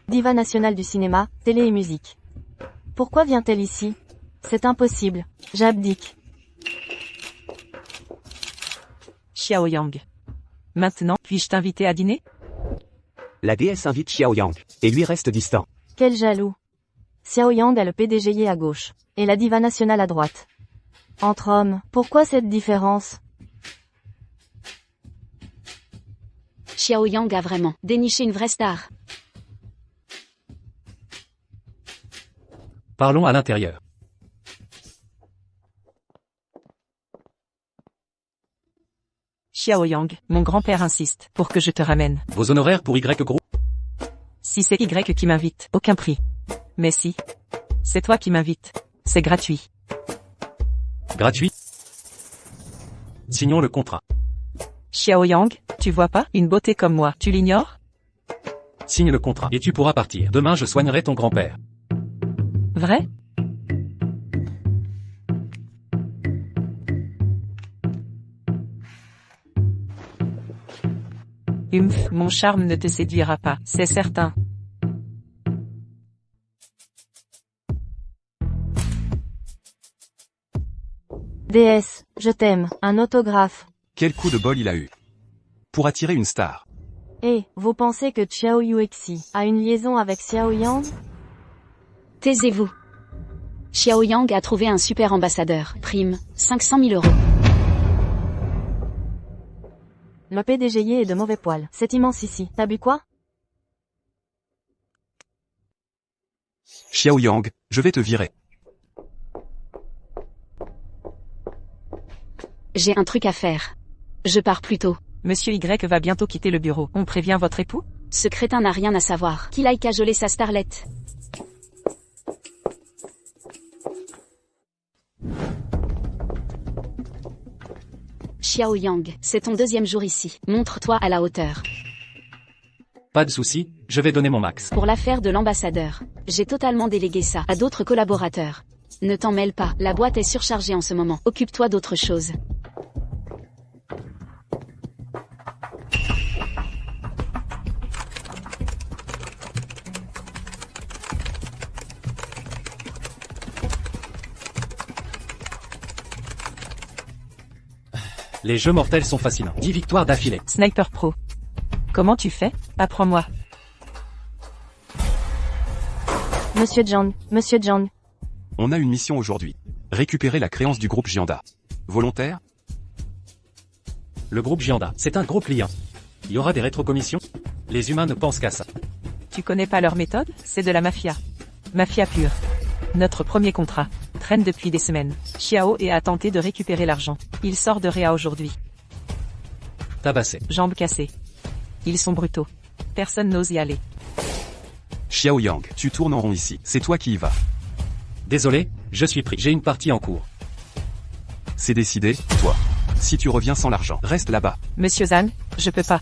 Diva nationale du cinéma, télé et musique. Pourquoi vient-elle ici? C'est impossible. J'abdique. Xiao Yang. Maintenant, puis-je t'inviter à dîner? La déesse invite Xiao Yang, et lui reste distant. Quel jaloux. Xiao Yang a le PDG à gauche, et la diva nationale à droite. Entre hommes, pourquoi cette différence? Xiao Yang a vraiment déniché une vraie star. Parlons à l'intérieur. Xiao Yang, mon grand-père insiste pour que je te ramène. Vos honoraires pour Y Group? Si c'est Y qui m'invite, aucun prix. Mais si c'est toi qui m'invites, c'est gratuit. Gratuit? Signons le contrat. Xiao Yang, tu vois pas, une beauté comme moi, tu l'ignores? Signe le contrat et tu pourras partir. Demain je soignerai ton grand-père. Vrai? Mon charme ne te séduira pas, c'est certain. DS, je t'aime, un autographe. Quel coup de bol il a eu. Pour attirer une star. Et, vous pensez que Xiao Yuexi a une liaison avec Xiao Yang? Taisez-vous. Xiao Yang a trouvé un super ambassadeur. Prime, 500 000 €. Le PDG est de mauvais poil. C'est immense ici. T'as bu quoi? Xiao Yang, je vais te virer. J'ai un truc à faire. Je pars plus tôt. Monsieur Y va bientôt quitter le bureau. On prévient votre époux? Ce crétin n'a rien à savoir. Qu'il aille cajoler sa starlette. Xiao Yang, c'est ton deuxième jour ici. Montre-toi à la hauteur. Pas de souci, je vais donner mon max. Pour l'affaire de l'ambassadeur, j'ai totalement délégué ça à d'autres collaborateurs. Ne t'en mêle pas, la boîte est surchargée en ce moment. Occupe-toi d'autre chose. Les jeux mortels sont fascinants. 10 victoires d'affilée. Sniper Pro. Comment tu fais? Apprends-moi. Monsieur Zhang. On a une mission aujourd'hui. Récupérer la créance du groupe Gianda. Volontaire? Le groupe Gianda, c'est un gros client. Il y aura des rétrocommissions? Les humains ne pensent qu'à ça. Tu connais pas leur méthode? C'est de la mafia. Mafia pure. Notre premier contrat traîne depuis des semaines. Xiao a tenté de récupérer l'argent. Il sort de Réa aujourd'hui. Tabassé. Jambes cassées. Ils sont brutaux. Personne n'ose y aller. Xiao Yang, tu tournes en rond ici. C'est toi qui y vas. Désolé, je suis pris. J'ai une partie en cours. C'est décidé, toi. Si tu reviens sans l'argent, reste là-bas. Monsieur Zhang, je peux pas.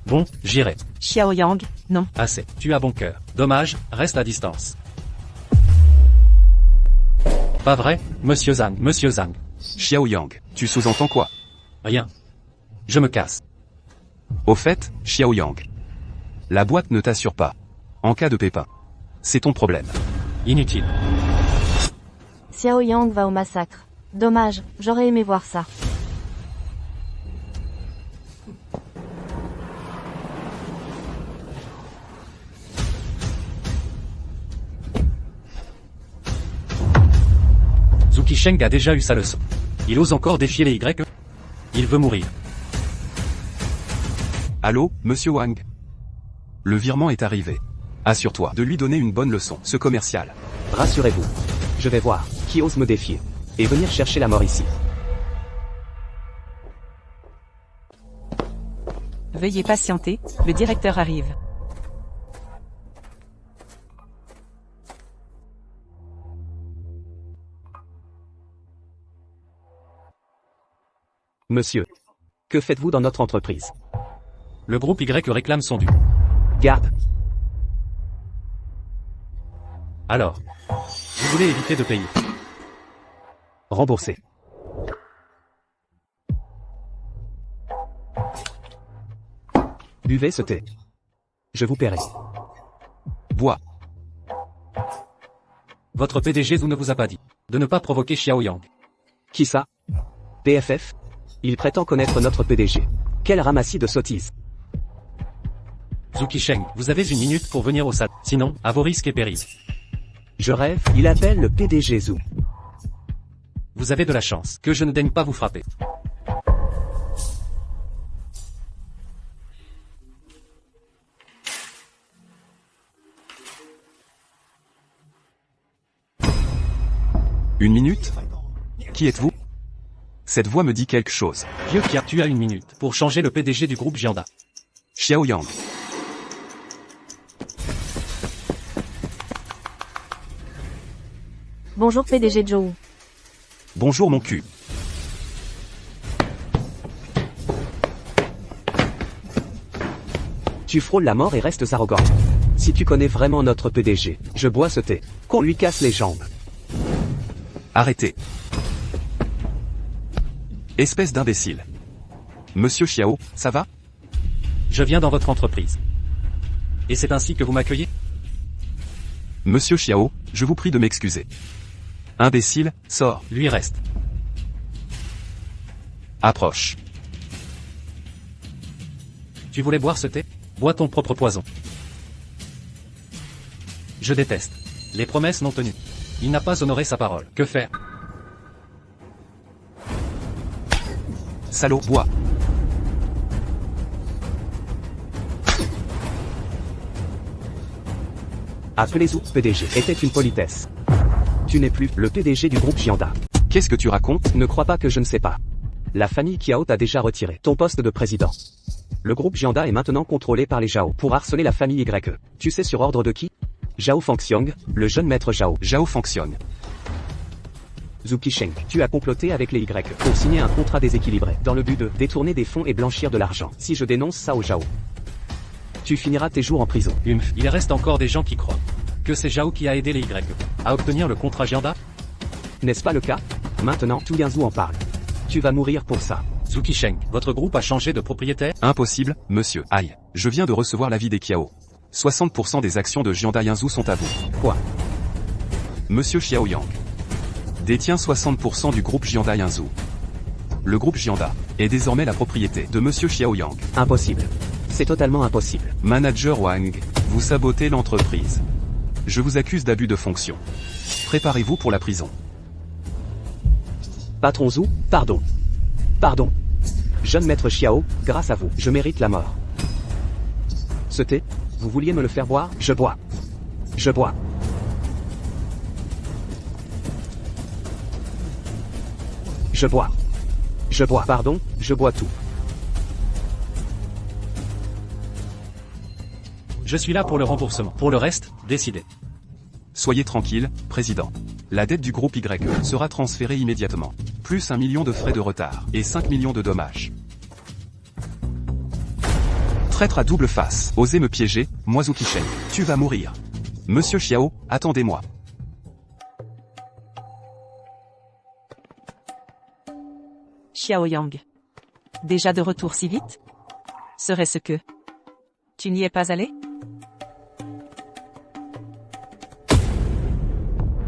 Bon, j'irai. Xiao Yang, non. Assez. Tu as bon cœur. Dommage, reste à distance. Pas vrai, Monsieur Zhang, Monsieur Zhang. Xiao Yang, tu sous-entends quoi? Rien. Je me casse. Au fait, Xiao Yang. La boîte ne t'assure pas. En cas de pépin. C'est ton problème. Inutile. Xiao Yang va au massacre. Dommage, j'aurais aimé voir ça. Zuki Sheng a déjà eu sa leçon. Il ose encore défier les Y. Il veut mourir. Allô, monsieur Wang? Le virement est arrivé. Assure-toi de lui donner une bonne leçon, ce commercial. Rassurez-vous. Je vais voir qui ose me défier. Et venir chercher la mort ici. Veuillez patienter, le directeur arrive. Monsieur. Que faites-vous dans notre entreprise? Le groupe Y réclame son dû. Garde. Alors, vous voulez éviter de payer. Remboursé. Buvez ce thé. Je vous paierai. Bois. Votre PDG ne vous a pas dit de ne pas provoquer Xiao Yang. Qui ça? PFF? Il prétend connaître notre PDG. Quel ramassis de sottises. Zuki Sheng, vous avez une minute pour venir au SAT. Sinon, à vos risques et périls. Je rêve, il appelle le PDG Zhou. Vous avez de la chance que je ne daigne pas vous frapper. Une minute? Qui êtes-vous? Cette voix me dit quelque chose. Vieux Kia, tu as une minute pour changer le PDG du groupe Jianda. Xiao Yang. Bonjour PDG Zhou. Bonjour mon cul. Tu frôles la mort et restes arrogant. Si tu connais vraiment notre PDG, je bois ce thé. Qu'on lui casse les jambes. Arrêtez. Espèce d'imbécile. Monsieur Xiao, ça va? Je viens dans votre entreprise. Et c'est ainsi que vous m'accueillez? Monsieur Xiao, je vous prie de m'excuser. Imbécile, sors. Lui reste. Approche. Tu voulais boire ce thé? Bois ton propre poison. Je déteste les promesses non tenues. Il n'a pas honoré sa parole. Que faire? Salaud, bois. Appelez-vous PDG était une politesse. Tu n'es plus le PDG du groupe Jianda. Qu'est-ce que tu racontes? Ne crois pas que je ne sais pas. La famille Kiao t'a déjà retiré ton poste de président. Le groupe Jianda est maintenant contrôlé par les Zhao pour harceler la famille YE. Tu sais sur ordre de qui? Zhao Fangxiong, le jeune maître Zhao. Zhao Fangxiong. Zuki Sheng, tu as comploté avec les Y pour signer un contrat déséquilibré dans le but de détourner des fonds et blanchir de l'argent. Si je dénonce ça aux Zhao, tu finiras tes jours en prison. Il reste encore des gens qui croient que c'est Zhao qui a aidé les Y à obtenir le contrat Jianda. N'est-ce pas le cas? Maintenant, tout Yanzhou en parle. Tu vas mourir pour ça. Zuki Sheng, votre groupe a changé de propriétaire? Impossible, monsieur. Aïe. Je viens de recevoir l'avis des Kiao. 60% des actions de Jianda Yanzhou sont à vous. Quoi? Monsieur Xiao Yang détient 60% du groupe Jianda Yanzhou. Le groupe Jianda est désormais la propriété de monsieur Xiao Yang. Impossible. C'est totalement impossible. Manager Wang, vous sabotez l'entreprise. Je vous accuse d'abus de fonction. Préparez-vous pour la prison. Patron Zhou, pardon. Pardon. Jeune maître Xiao, grâce à vous, je mérite la mort. Ce thé, vous vouliez me le faire boire? Je bois. Je bois. Je bois. Je bois. Pardon, je bois tout. Je suis là pour le remboursement. Pour le reste, décidez. Soyez tranquille, président. La dette du groupe Y sera transférée immédiatement. Plus 1 million de frais de retard et 5 millions de dommages. Traître à double face. Osez me piéger, moi Zuki Sheng. Tu vas mourir. Monsieur Xiao, attendez-moi. Xiao Yang. Déjà de retour si vite? Serait-ce que tu n'y es pas allé?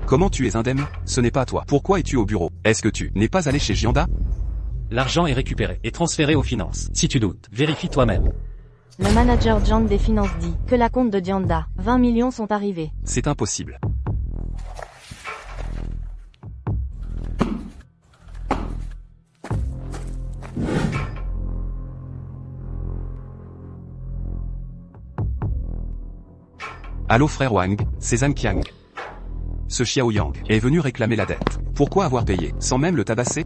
Comment tu es indemne? Ce n'est pas toi. Pourquoi es-tu au bureau? Est-ce que tu n'es pas allé chez Jianda? L'argent est récupéré et transféré aux finances. Si tu doutes, vérifie toi-même. Le manager Jian des finances dit que la compte de Jianda, 20 millions sont arrivés. C'est impossible. Allô frère Wang, c'est Zhang Qiang. Ce Xiao Yang est venu réclamer la dette. Pourquoi avoir payé, sans même le tabasser?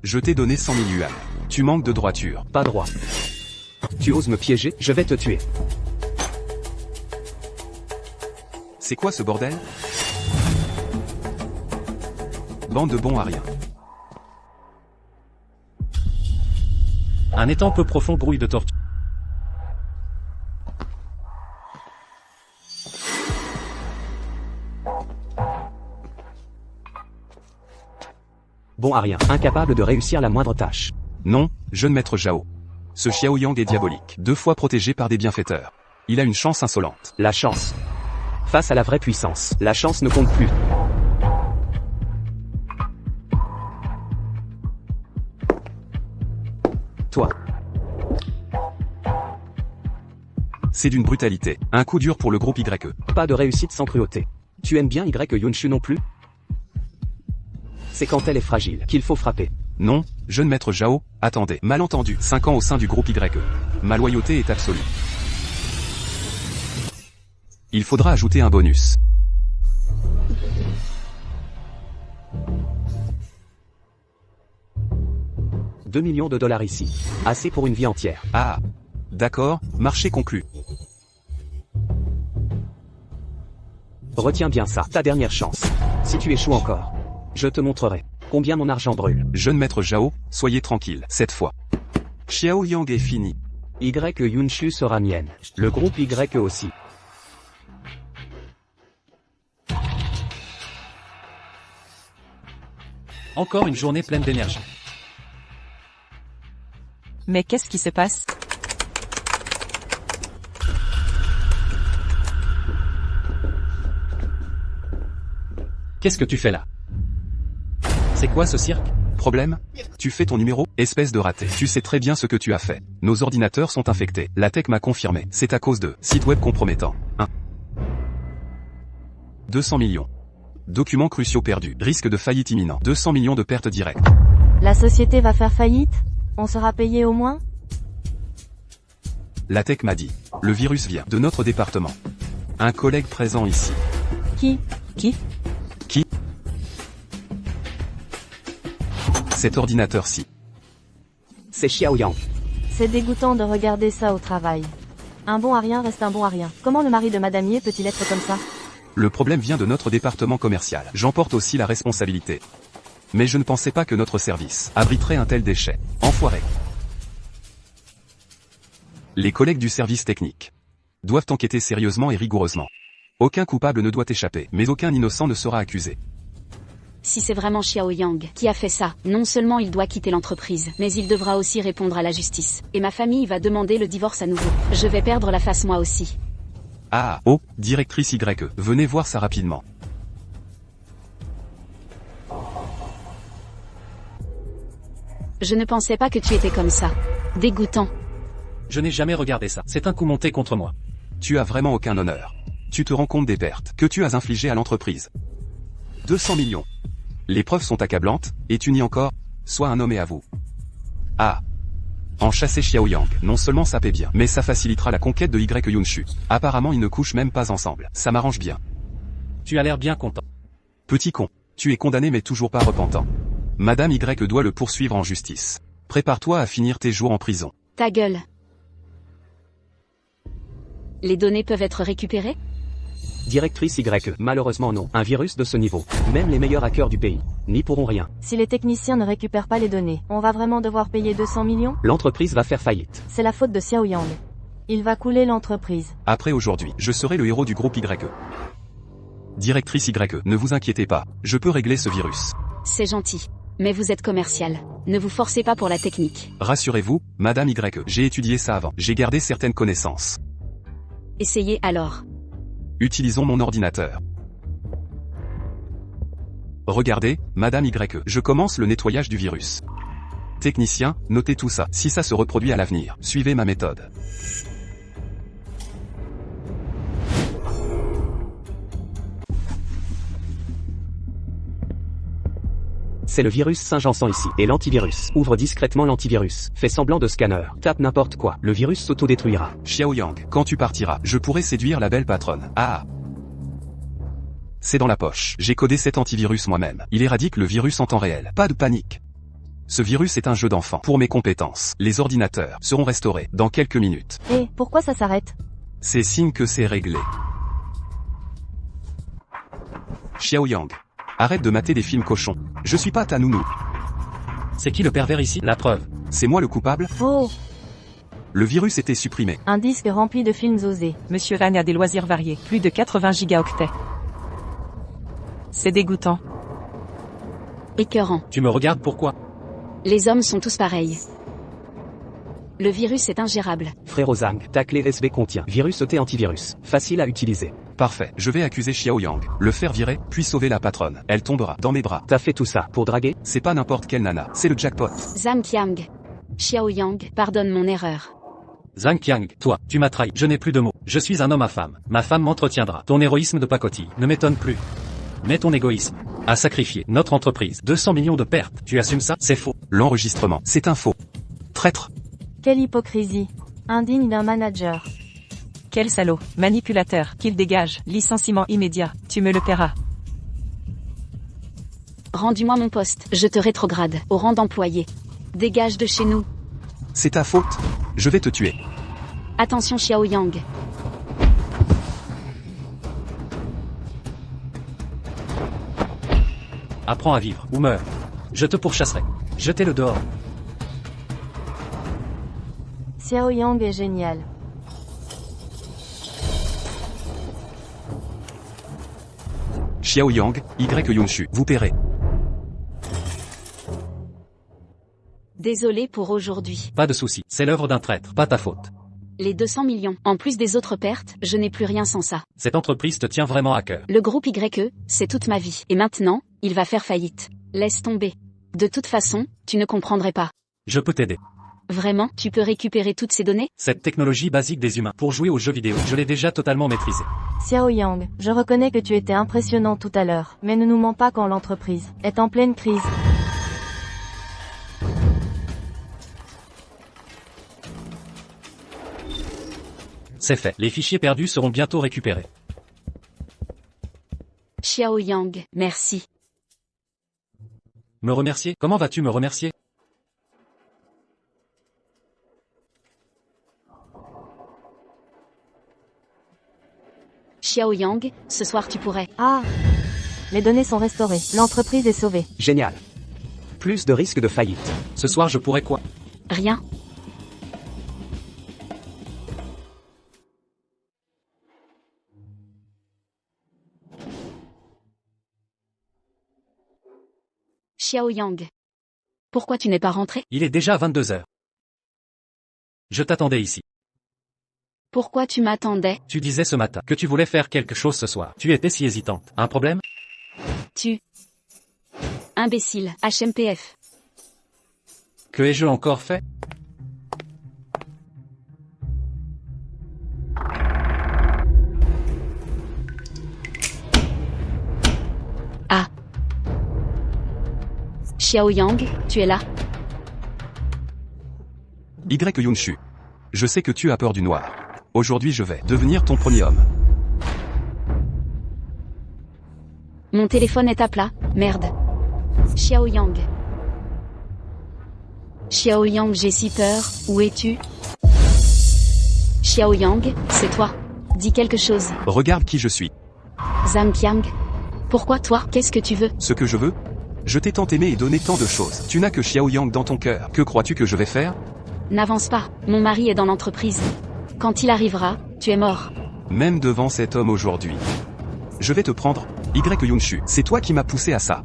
Je t'ai donné 100 000 yuan. Tu manques de droiture. Pas droit. Tu oses me piéger, je vais te tuer. C'est quoi ce bordel? Bande de bons à rien. Un étang peu profond grouille de tortues. Bon à rien, incapable de réussir la moindre tâche. Non, jeune maître Zhao. Ce Xiaoyang est diabolique, 2 fois protégé par des bienfaiteurs. Il a une chance insolente. La chance. Face à la vraie puissance, la chance ne compte plus. Toi. C'est d'une brutalité. Un coup dur pour le groupe YE. Pas de réussite sans cruauté. Tu aimes bien Y Yunshu non plus? C'est quand elle est fragile qu'il faut frapper. Non, jeune maître Zhao, attendez. Malentendu. 5 ans au sein du groupe YE. Ma loyauté est absolue. Il faudra ajouter un bonus. $2 millions ici. Assez pour une vie entière. Ah. D'accord, marché conclu. Retiens bien ça, ta dernière chance. Si tu échoues encore, je te montrerai combien mon argent brûle. Jeune maître Zhao, soyez tranquille, cette fois. Xiaoyang est fini. Y Yunshu sera mienne. Le groupe Y aussi. Encore une journée pleine d'énergie. Mais qu'est-ce qui se passe? Qu'est-ce que tu fais là? C'est quoi ce cirque? Problème? Tu fais ton numéro, espèce de raté. Tu sais très bien ce que tu as fait. Nos ordinateurs sont infectés. La tech m'a confirmé. C'est à cause de sites web compromettants. 1. 200 millions. Documents cruciaux perdus. Risque de faillite imminent. 200 millions de pertes directes. La société va faire faillite? On sera payé au moins? La tech m'a dit. Le virus vient de notre département. Un collègue présent ici. Qui? Qui? Cet ordinateur-ci. C'est Xiaoyang. C'est dégoûtant de regarder ça au travail. Un bon à rien reste un bon à rien. Comment le mari de Madame Ye peut-il être comme ça? Le problème vient de notre département commercial. J'en porte aussi la responsabilité. Mais je ne pensais pas que notre service abriterait un tel déchet. Enfoiré. Les collègues du service technique doivent enquêter sérieusement et rigoureusement. Aucun coupable ne doit échapper, mais aucun innocent ne sera accusé. Si c'est vraiment Xiaoyang qui a fait ça, non seulement il doit quitter l'entreprise, mais il devra aussi répondre à la justice. Et ma famille va demander le divorce à nouveau. Je vais perdre la face moi aussi. Ah, oh, directrice YE, venez voir ça rapidement. Je ne pensais pas que tu étais comme ça. Dégoûtant. Je n'ai jamais regardé ça. C'est un coup monté contre moi. Tu as vraiment aucun honneur. Tu te rends compte des pertes que tu as infligées à l'entreprise. 200 millions. Les preuves sont accablantes, et tu nies encore, sois un homme et avoue. Ah. Enchasser Xiaoyang, non seulement ça paie bien, mais ça facilitera la conquête de Y Yunshu. Apparemment ils ne couchent même pas ensemble. Ça m'arrange bien. Tu as l'air bien content. Petit con. Tu es condamné mais toujours pas repentant. Madame Y doit le poursuivre en justice. Prépare-toi à finir tes jours en prison. Ta gueule. Les données peuvent être récupérées? Directrice Y, malheureusement non. Un virus de ce niveau, même les meilleurs hackers du pays, n'y pourront rien. Si les techniciens ne récupèrent pas les données, on va vraiment devoir payer 200 millions? L'entreprise va faire faillite. C'est la faute de Xiaoyang. Il va couler l'entreprise. Après aujourd'hui, je serai le héros du groupe YE. Directrice YE, ne vous inquiétez pas, je peux régler ce virus. C'est gentil. Mais vous êtes commercial. Ne vous forcez pas pour la technique. Rassurez-vous, Madame YE, j'ai étudié ça avant. J'ai gardé certaines connaissances. Essayez alors. Utilisons mon ordinateur. Regardez, Madame YE, je commence le nettoyage du virus. Technicien, notez tout ça. Si ça se reproduit à l'avenir, suivez ma méthode. C'est le virus Saint-Jansan ici. Et l'antivirus. Ouvre discrètement l'antivirus. Fais semblant de scanner. Tape n'importe quoi. Le virus s'autodétruira. Xiaoyang, quand tu partiras, je pourrai séduire la belle patronne. Ah. C'est dans la poche. J'ai codé cet antivirus moi-même. Il éradique le virus en temps réel. Pas de panique. Ce virus est un jeu d'enfant. Pour mes compétences, les ordinateurs seront restaurés dans quelques minutes. Et pourquoi ça s'arrête? C'est signe que c'est réglé. Xiaoyang. Arrête de mater des films cochons. Je suis pas ta nounou. C'est qui le pervers ici? La preuve. C'est moi le coupable? Faux. Le virus était supprimé. Un disque rempli de films osés. Monsieur Rane a des loisirs variés, plus de 80 gigaoctets. C'est dégoûtant. Écœurant. Tu me regardes pourquoi? Les hommes sont tous pareils. Le virus est ingérable. Frérot Zhang, ta clé USB contient virus OT antivirus. Facile à utiliser. Parfait. Je vais accuser Xiao Yang, le faire virer, puis sauver la patronne. Elle tombera dans mes bras. T'as fait tout ça pour draguer? C'est pas n'importe quelle nana, c'est le jackpot. Zhang Qiang. Xiao Yang, pardonne mon erreur. Zhang Qiang, toi, tu m'as trahi. Je n'ai plus de mots. Je suis un homme à femme. Ma femme m'entretiendra. Ton héroïsme de pacotille ne m'étonne plus. Mais ton égoïsme a sacrifié notre entreprise. 200 millions de pertes. Tu assumes ça? C'est faux. L'enregistrement, c'est un faux. Traître. Quelle hypocrisie. Indigne d'un manager. Quel salaud. Manipulateur. Qu'il dégage. Licenciement immédiat. Tu me le paieras. Rends-moi mon poste. Je te rétrograde au rang d'employé. Dégage de chez nous. C'est ta faute. Je vais te tuer. Attention Xiao Yang. Apprends à vivre, ou meurs. Je te pourchasserai. Jetez-le dehors. Xiao Yang est génial. Xiao Yang, Y Yunshu, vous paierez. Désolé pour aujourd'hui. Pas de souci. C'est l'œuvre d'un traître, pas ta faute. Les 200 millions, en plus des autres pertes, je n'ai plus rien sans ça. Cette entreprise te tient vraiment à cœur. Le groupe YE, c'est toute ma vie. Et maintenant, il va faire faillite. Laisse tomber. De toute façon, tu ne comprendrais pas. Je peux t'aider. Vraiment, tu peux récupérer toutes ces données? Cette technologie basique des humains pour jouer aux jeux vidéo, je l'ai déjà totalement maîtrisée. Xiao Yang, je reconnais que tu étais impressionnant tout à l'heure, mais ne nous mens pas quand l'entreprise est en pleine crise. C'est fait. Les fichiers perdus seront bientôt récupérés. Xiao Yang, merci. Me remercier? Comment vas-tu me remercier? Xiao Yang, ce soir tu pourrais. Ah! Les données sont restaurées. L'entreprise est sauvée. Génial. Plus de risque de faillite. Ce soir je pourrais quoi? Rien. Xiao Yang. Pourquoi tu n'es pas rentré? Il est déjà 22 heures. Je t'attendais ici. Pourquoi tu m'attendais? Tu disais ce matin que tu voulais faire quelque chose ce soir. Tu étais si hésitante. Un problème? Tu. Imbécile, HMPF. Que ai-je encore fait? Ah. Xiao Yang, tu es là? Y Yunshu. Je sais que tu as peur du noir. Aujourd'hui je vais devenir ton premier homme. Mon téléphone est à plat, merde. Xiao Yang. Xiao Yang, j'ai si peur, où es-tu? Xiao Yang, c'est toi. Dis quelque chose. Regarde qui je suis. Zhang Qiang. Pourquoi toi? Qu'est-ce que tu veux? Ce que je veux? Je t'ai tant aimé et donné tant de choses. Tu n'as que Xiao Yang dans ton cœur. Que crois-tu que je vais faire? N'avance pas, mon mari est dans l'entreprise. Quand il arrivera, tu es mort. Même devant cet homme aujourd'hui. Je vais te prendre, Y Yunshu. C'est toi qui m'as poussé à ça.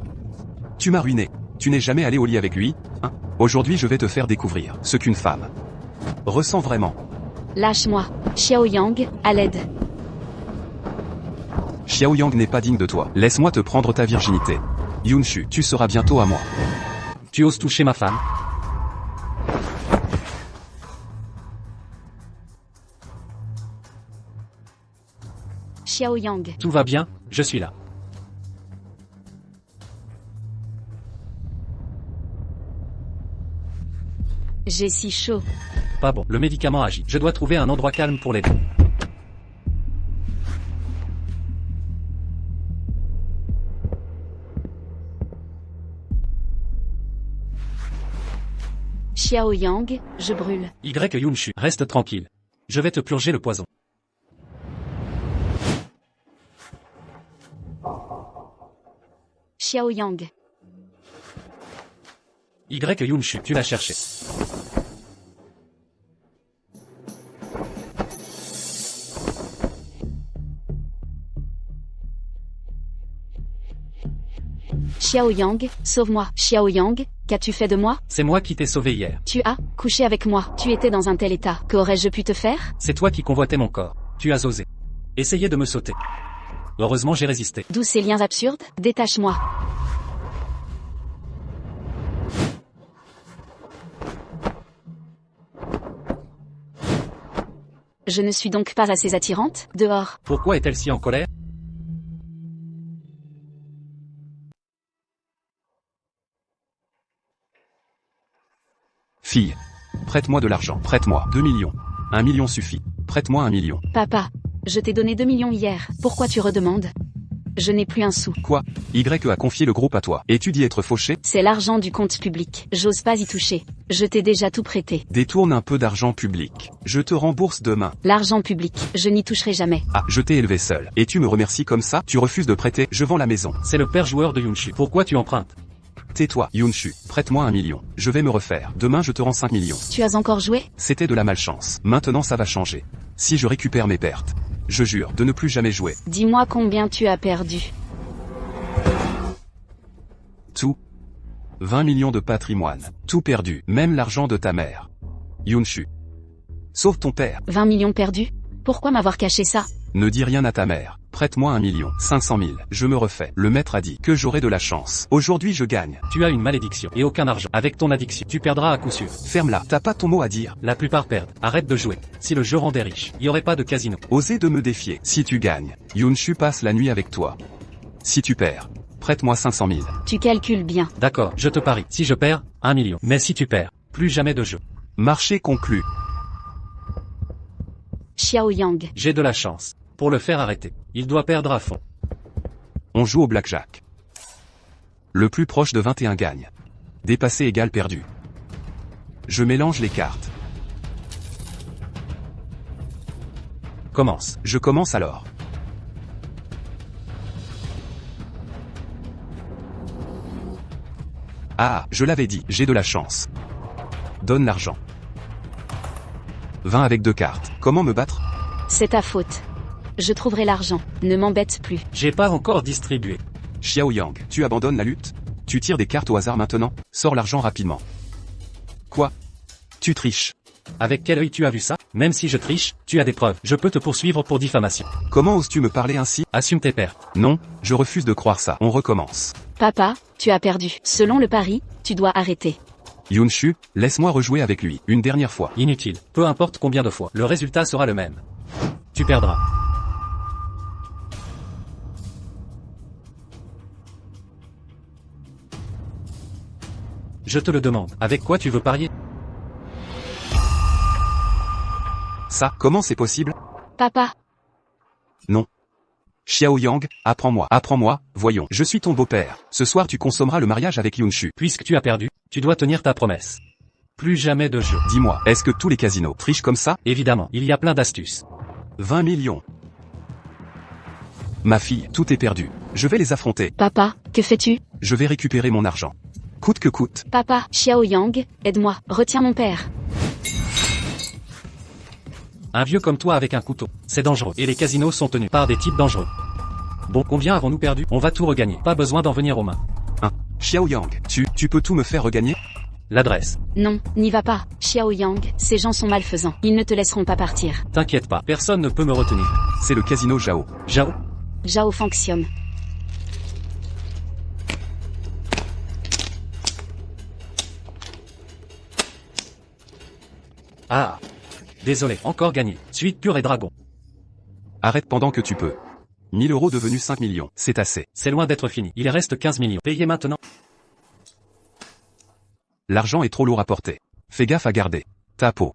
Tu m'as ruiné. Tu n'es jamais allé au lit avec lui, hein? Aujourd'hui je vais te faire découvrir ce qu'une femme ressent vraiment. Lâche-moi. Xiao Yang, à l'aide. Xiao Yang n'est pas digne de toi. Laisse-moi te prendre ta virginité. Yunshu, tu seras bientôt à moi. Tu oses toucher ma femme? Xiao Yang. Tout va bien, je suis là. J'ai si chaud. Pas bon, le médicament agit. Je dois trouver un endroit calme pour l'aider. Xiao Yang, je brûle. Y Yunshu, reste tranquille. Je vais te purger le poison. Xiao Yang. Y Yunshu, tu l'as cherché. Xiao Yang, sauve-moi. Xiao Yang, qu'as-tu fait de moi? C'est moi qui t'ai sauvé hier. Tu as couché avec moi. Tu étais dans un tel état. Qu'aurais-je pu te faire? C'est toi qui convoitais mon corps. Tu as osé. Essayez de me sauter. Heureusement j'ai résisté. D'où ces liens absurdes? Détache-moi. Je ne suis donc pas assez attirante? Dehors. Pourquoi est-elle si en colère? Fille. Prête-moi de l'argent. Prête-moi 2 millions. 1 million suffit. Prête-moi 1 million. Papa, je t'ai donné 2 millions hier. Pourquoi tu redemandes? Je n'ai plus un sou. Quoi? Y a confié le groupe à toi. Et tu dis être fauché? C'est l'argent du compte public. J'ose pas y toucher. Je t'ai déjà tout prêté. Détourne un peu d'argent public. Je te rembourse demain. L'argent public, je n'y toucherai jamais. Ah, je t'ai élevé seul. Et tu me remercies comme ça? Tu refuses de prêter? Je vends la maison. C'est le père joueur de Yunshu. Pourquoi tu empruntes? Tais-toi, Yunshu. Prête-moi 1 million. Je vais me refaire. Demain je te rends 5 millions. Tu as encore joué? C'était de la malchance. Maintenant ça va changer. Si je récupère mes pertes, je jure de ne plus jamais jouer. Dis-moi combien tu as perdu. Tout. 20 millions de patrimoine. Tout perdu. Même l'argent de ta mère. Yunshu. Sauve ton père. 20 millions perdus? Pourquoi m'avoir caché ça? Ne dis rien à ta mère. Prête-moi 1 million. 500 000. Je me refais. Le maître a dit que j'aurai de la chance. Aujourd'hui je gagne. Tu as une malédiction et aucun argent. Avec ton addiction, tu perdras à coup sûr. Ferme-la. T'as pas ton mot à dire. La plupart perdent. Arrête de jouer. Si le jeu rendait riche, il y aurait pas de casino. Osez de me défier. Si tu gagnes, Yunshu passe la nuit avec toi. Si tu perds, prête-moi 500 000. Tu calcules bien. D'accord, je te parie. Si je perds, 1 million. Mais si tu perds, plus jamais de jeu. Marché conclu. Xiao Yang. J'ai de la chance. Pour le faire arrêter, il doit perdre à fond. On joue au blackjack. Le plus proche de 21 gagne. Dépassé égale perdu. Je mélange les cartes. Commence. Je commence alors. Ah, je l'avais dit, j'ai de la chance. Donne l'argent. 20 avec 2 cartes. Comment me battre? C'est ta faute. Je trouverai l'argent. Ne m'embête plus. J'ai pas encore distribué. Xiao Yang, tu abandonnes la lutte? Tu tires des cartes au hasard maintenant? Sors l'argent rapidement. Quoi? Tu triches. Avec quel œil tu as vu ça? Même si je triche, tu as des preuves. Je peux te poursuivre pour diffamation. Comment oses-tu me parler ainsi? Assume tes pertes. Non, je refuse de croire ça. On recommence. Papa, tu as perdu. Selon le pari, tu dois arrêter. Yunshu, laisse-moi rejouer avec lui, une dernière fois. Inutile. Peu importe combien de fois, le résultat sera le même. Tu perdras. Je te le demande. Avec quoi tu veux parier? Ça, comment c'est possible? Papa. Non. Xiao Yang, apprends-moi, voyons. Je suis ton beau-père. Ce soir tu consommeras le mariage avec Yunshu. Puisque tu as perdu, tu dois tenir ta promesse. Plus jamais de jeu. Dis-moi, est-ce que tous les casinos trichent comme ça? Évidemment, il y a plein d'astuces. 20 millions. Ma fille, tout est perdu. Je vais les affronter. Papa, que fais-tu? Je vais récupérer mon argent. Coûte que coûte. Papa, Xiao Yang, aide-moi. Retiens mon père. Un vieux comme toi avec un couteau, c'est dangereux. Et les casinos sont tenus par des types dangereux. Bon, combien avons-nous perdu? On va tout regagner. Pas besoin d'en venir aux mains. Xiao Yang, tu peux tout me faire regagner? L'adresse. Non, n'y va pas. Xiao Yang, ces gens sont malfaisants. Ils ne te laisseront pas partir. T'inquiète pas, personne ne peut me retenir. C'est le casino Zhao. Zhao. Zhao fonctionne. Ah. Désolé, encore gagné. Suite pure et dragon. Arrête pendant que tu peux. 1000 € devenus 5 millions, c'est assez. C'est loin d'être fini. Il reste 15 millions. Payez maintenant. L'argent est trop lourd à porter. Fais gaffe à garder ta peau.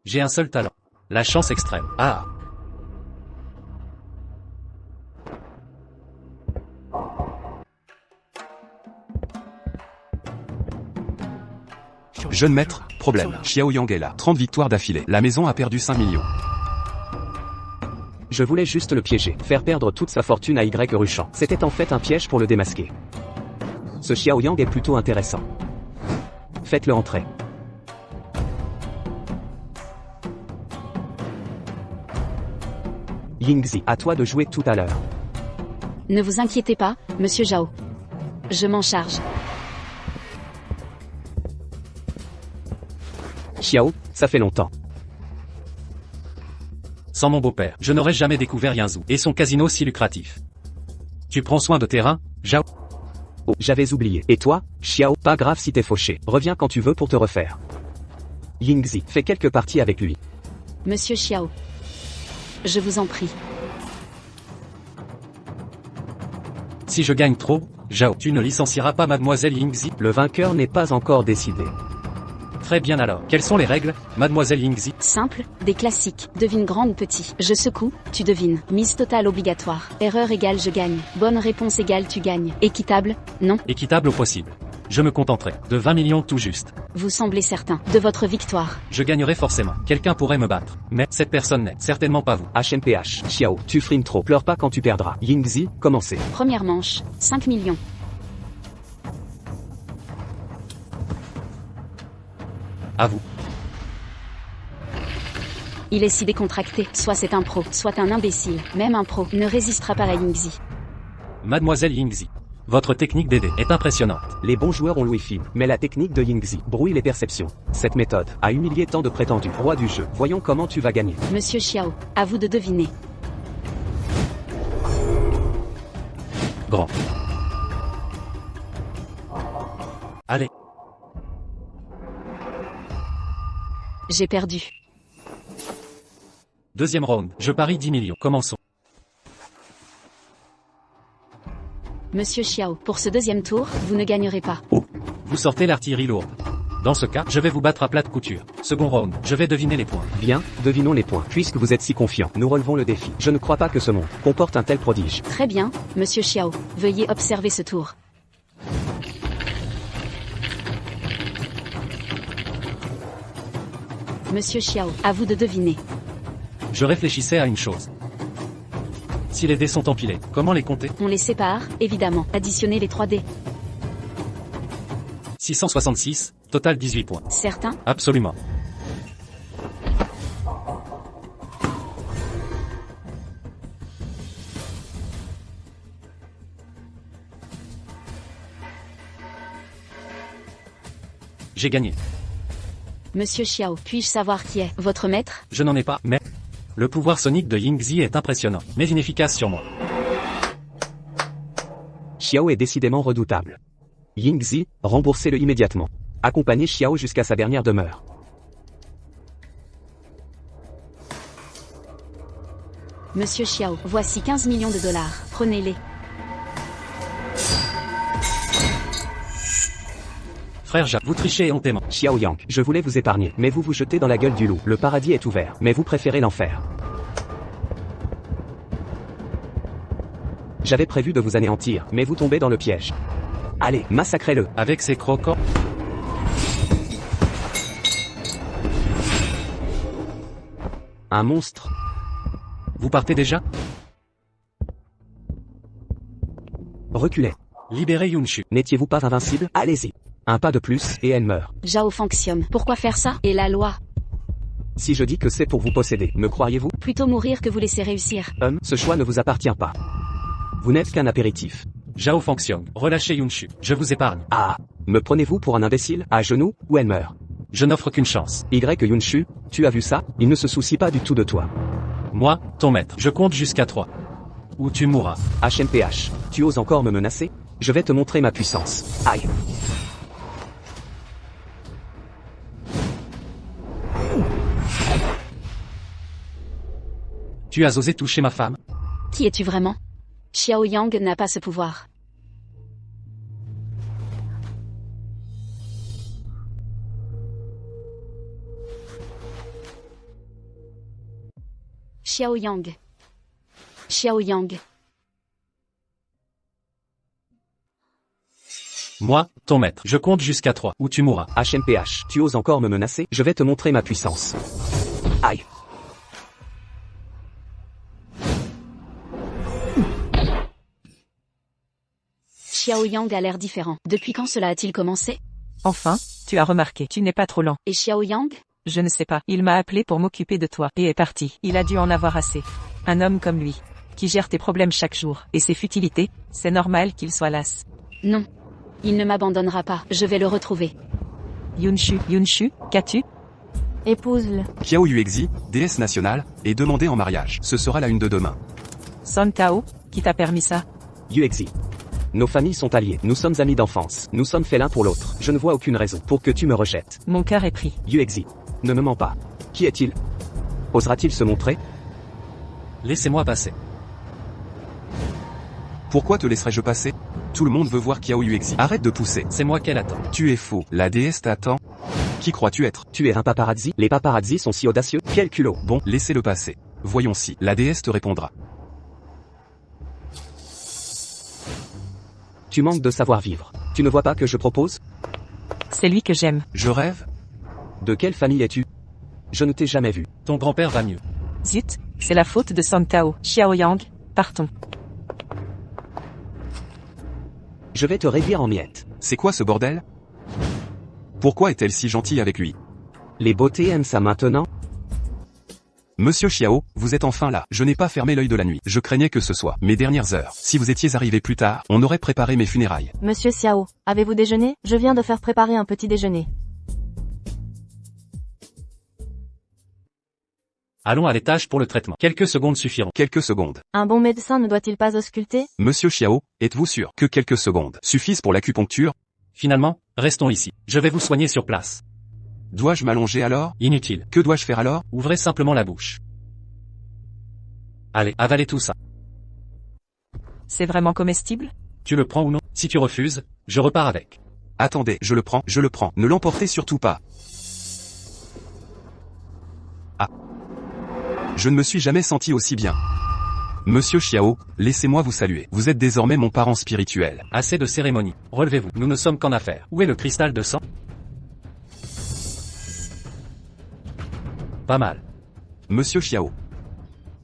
J'ai un seul talent. La chance extrême. Ah. Jeune maître, problème. Xiao Yang est là. 30 victoires d'affilée. La maison a perdu 5 millions. Je voulais juste le piéger, faire perdre toute sa fortune à Y Ruchan. C'était en fait un piège pour le démasquer. Ce Xiao Yang est plutôt intéressant. Faites-le entrer. Yingzi, à toi de jouer tout à l'heure. Ne vous inquiétez pas, monsieur Zhao. Je m'en charge. Xiao, ça fait longtemps. Sans mon beau-père, je n'aurais jamais découvert Yinzou et son casino si lucratif. Tu prends soin de tes reins, Zhao? Oh, j'avais oublié. Et toi, Xiao, pas grave si t'es fauché. Reviens quand tu veux pour te refaire. Yingzi, fais quelques parties avec lui. Monsieur Xiao. Je vous en prie. Si je gagne trop, Zhao, tu ne licencieras pas mademoiselle Yingzi? Le vainqueur n'est pas encore décidé. Très bien alors. Quelles sont les règles, mademoiselle Yingzi? Simple, des classiques. Devine grand ou petit. Je secoue, tu devines. Mise totale obligatoire. Erreur égale je gagne. Bonne réponse égale tu gagnes. Équitable? Non. Équitable au possible. Je me contenterai de 20 millions tout juste. Vous semblez certain de votre victoire. Je gagnerai forcément. Quelqu'un pourrait me battre. Mais cette personne n'est certainement pas vous. HMPH, Xiao, tu frimes trop. Pleure pas quand tu perdras. Yingzi, commencez. Première manche, 5 millions. À vous. Il est si décontracté. Soit c'est un pro, soit un imbécile. Même un pro ne résistera pas à Yingzi. Mademoiselle Yingzi, votre technique d'aider est impressionnante. Les bons joueurs ont l'ouïe fine, mais la technique de Yingzi brouille les perceptions. Cette méthode a humilié tant de prétendus rois du jeu. Voyons comment tu vas gagner. Monsieur Xiao, à vous de deviner. Grand. Allez. J'ai perdu. Deuxième round. Je parie 10 millions. Commençons. Monsieur Xiao, pour ce deuxième tour, vous ne gagnerez pas. Vous sortez l'artillerie lourde. Dans ce cas, je vais vous battre à plat de couture. Second round. Je vais deviner les points. Bien, devinons les points. Puisque vous êtes si confiant, nous relevons le défi. Je ne crois pas que ce monde comporte un tel prodige. Très bien, monsieur Xiao. Veuillez observer ce tour. Monsieur Xiao, à vous de deviner. Je réfléchissais à une chose. Si les dés sont empilés, comment les compter? On les sépare, évidemment. Additionnez les 3 dés. 666, total 18 points. Certain? Absolument. J'ai gagné. Monsieur Xiao, puis-je savoir qui est votre maître? Je n'en ai pas, mais... Le pouvoir sonique de Yingzi est impressionnant, mais inefficace sur moi. Xiao est décidément redoutable. Yingzi, remboursez-le immédiatement. Accompagnez Xiao jusqu'à sa dernière demeure. Monsieur Xiao, voici 15 millions de dollars. Prenez-les. Frère Jacques, vous trichez hontément. Xiao Yang, je voulais vous épargner, mais vous vous jetez dans la gueule du loup. Le paradis est ouvert, mais vous préférez l'enfer. J'avais prévu de vous anéantir, mais vous tombez dans le piège. Allez, massacrez-le. Avec ses croquants. Un monstre. Vous partez déjà? Reculez. Libérez Yunshu. N'étiez-vous pas invincible? Allez-y. Un pas de plus, et elle meurt. Zhao Fangxium, pourquoi faire ça? Et la loi? Si je dis que c'est pour vous posséder, me croiriez-vous? Plutôt mourir que vous laisser réussir. Ce choix ne vous appartient pas. Vous n'êtes qu'un apéritif. Zhao Fangxiong, relâchez Yunshu. Je vous épargne. Ah, me prenez-vous pour un imbécile? À genoux, ou elle meurt? Je n'offre qu'une chance. Yunshu, tu as vu ça? Il ne se soucie pas du tout de toi. Moi, ton maître, je compte jusqu'à 3. Ou tu mourras. HMPH, tu oses encore me menacer? Je vais te montrer ma puissance. Aïe. Tu as osé toucher ma femme? Qui es-tu vraiment? Xiao Yang n'a pas ce pouvoir. Xiao Yang. Xiao Yang. Moi, ton maître, je compte jusqu'à 3, ou tu mourras. HMPH, tu oses encore me menacer? Je vais te montrer ma puissance. Aïe. Xiao Yang a l'air différent. Depuis quand cela a-t-il commencé? Enfin, tu as remarqué, tu n'es pas trop lent. Et Xiao Yang? Je ne sais pas, il m'a appelé pour m'occuper de toi, et est parti. Il a dû en avoir assez. Un homme comme lui, qui gère tes problèmes chaque jour, et ses futilités, c'est normal qu'il soit las. Non. Il ne m'abandonnera pas, je vais le retrouver. Yunshu, qu'as-tu? Épouse-le. Qiao Yuexi, déesse nationale, est demandée en mariage. Ce sera la une de demain. Son Tao, qui t'a permis ça? Yuexi. Nos familles sont alliées, nous sommes amis d'enfance, nous sommes faits l'un pour l'autre, je ne vois aucune raison pour que tu me rejettes. Mon cœur est pris. Yuexi. Ne me mens pas. Qui est-il? Osera-t-il se montrer? Laissez-moi passer. Pourquoi te laisserais-je passer? Tout le monde veut voir Qiao Yuexi. Arrête de pousser. C'est moi qu'elle attend. Tu es faux. La déesse t'attend. Qui crois-tu être? Tu es un paparazzi? Les paparazzis sont si audacieux? Quel culot! Bon, laissez-le passer. Voyons si la déesse te répondra. Tu manques de savoir-vivre. Tu ne vois pas que je propose? C'est lui que j'aime. Je rêve? De quelle famille es-tu? Je ne t'ai jamais vu. Ton grand-père va mieux. Zut, c'est la faute de Son Tao. Xiao Yang, partons. Je vais te réduire en miettes. C'est quoi ce bordel? Pourquoi est-elle si gentille avec lui? Les beautés aiment ça maintenant? Monsieur Xiao, vous êtes enfin là. Je n'ai pas fermé l'œil de la nuit. Je craignais que ce soit mes dernières heures. Si vous étiez arrivé plus tard, on aurait préparé mes funérailles. Monsieur Xiao, avez-vous déjeuné? Je viens de faire préparer un petit déjeuner. Allons à l'étage pour le traitement. Quelques secondes suffiront. Quelques secondes. Un bon médecin ne doit-il pas ausculter? Monsieur Xiao, êtes-vous sûr que quelques secondes suffisent pour l'acupuncture? Finalement, restons ici. Je vais vous soigner sur place. Dois-je m'allonger alors? Inutile. Que dois-je faire alors? Ouvrez simplement la bouche. Allez, avalez tout ça. C'est vraiment comestible? Tu le prends ou non? Si tu refuses, je repars avec. Attendez, je le prends. Ne l'emportez surtout pas. Ah. Je ne me suis jamais senti aussi bien. Monsieur Xiao, laissez-moi vous saluer. Vous êtes désormais mon parent spirituel. Assez de cérémonie. Relevez-vous. Nous ne sommes qu'en affaires. Où est le cristal de sang? Pas mal. Monsieur Xiao.